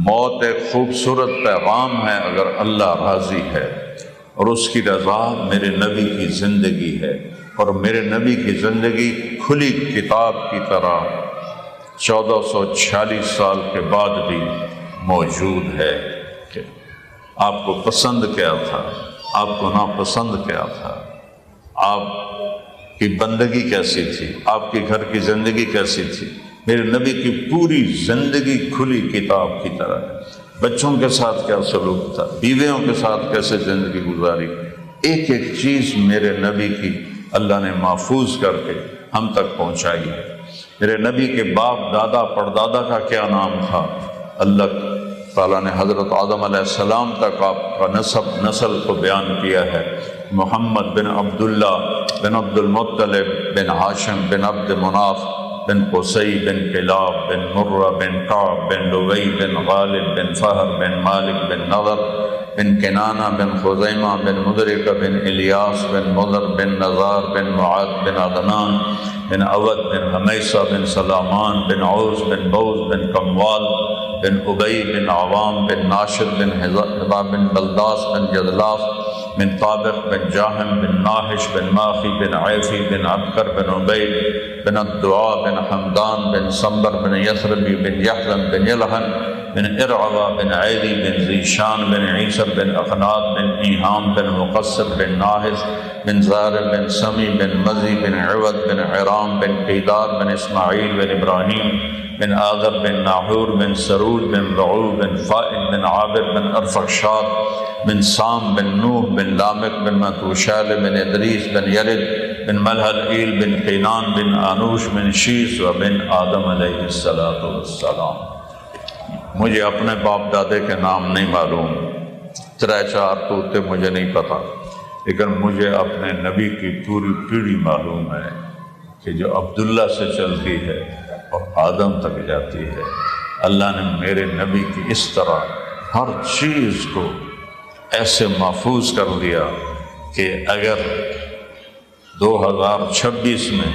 موت ایک خوبصورت پیغام ہے اگر اللہ راضی ہے، اور اس کی رضا میرے نبی کی زندگی ہے، اور میرے نبی کی زندگی کھلی کتاب کی طرح 1446 سال کے بعد بھی موجود ہے کہ آپ کو پسند کیا تھا، آپ کو ناپسند کیا تھا، آپ کی بندگی کیسی تھی، آپ کے گھر کی زندگی کیسی تھی۔ میرے نبی کی پوری زندگی کھلی کتاب کی طرح ہے۔ بچوں کے ساتھ کیا سلوک تھا، بیویوں کے ساتھ کیسے زندگی گزاری، ایک ایک چیز میرے نبی کی اللہ نے محفوظ کر کے ہم تک پہنچائی ہے۔ میرے نبی کے باپ دادا پردادا کا کیا نام تھا، اللہ تعالیٰ نے حضرت آدم علیہ السلام تک آپ کا نسل کو بیان کیا ہے۔ محمد بن عبداللہ بن عبد المطلب بن ہاشم بن عبد مناف بن قصی بن کلاب بن مرہ بن کعب بن لوی بن غالب بن فہر بن مالک بن نضر بن کنانہ بن خزیمہ بن مدرکہ بن الیاس بن مضر بن نزار بن معاذ بن عدنان بن عود بن حمیصہ بن سلامان بن عوز بن بوز بن کموال بن ابی بن عوام بن ناشد بن حضا بن بلداس بن جدلاف بن طابق بن جاہم بن ناحش بن ماخی بن عیفی بن عبکر بن عبید بن الدعاء بن حمدان بن صنبر بن یثربی بن یحزن بن یلحن بن ارعوہ بن عیدی بن ذیشان بن عیسر بن اخناد بن ایہام بن مقصر بن ناحس بن زارب بن سمی بن مزی بن عود بن عرام بن قیدار بن اسماعیل بن ابراہیم بن آذر بن ناحور بن سرود بن رعو بن فائد بن عابر بن ارفخشاد بن سام بن نوح بن لامک بن متوشال بن ادریس بن یلد بن ملحل بن قینان بن آنوش بن شیس و بن آدم علیہ السلام۔ مجھے اپنے باپ دادے کے نام نہیں معلوم، 3-4 توتے مجھے نہیں پتا، لیکن مجھے اپنے نبی کی پوری پیڑھی معلوم ہے کہ جو عبداللہ سے چلتی ہے اور آدم تک جاتی ہے۔ اللہ نے میرے نبی کی اس طرح ہر چیز کو ایسے محفوظ کر دیا کہ اگر 2026 میں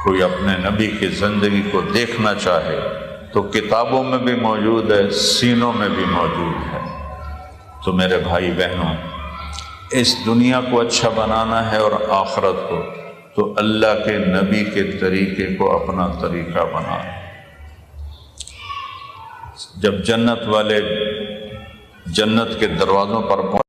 کوئی اپنے نبی کی زندگی کو دیکھنا چاہے تو کتابوں میں بھی موجود ہے، سینوں میں بھی موجود ہے۔ تو میرے بھائی بہنوں، اس دنیا کو اچھا بنانا ہے اور آخرت کو، تو اللہ کے نبی کے طریقے کو اپنا طریقہ بنائیں۔ جب جنت والے جنت کے دروازوں پر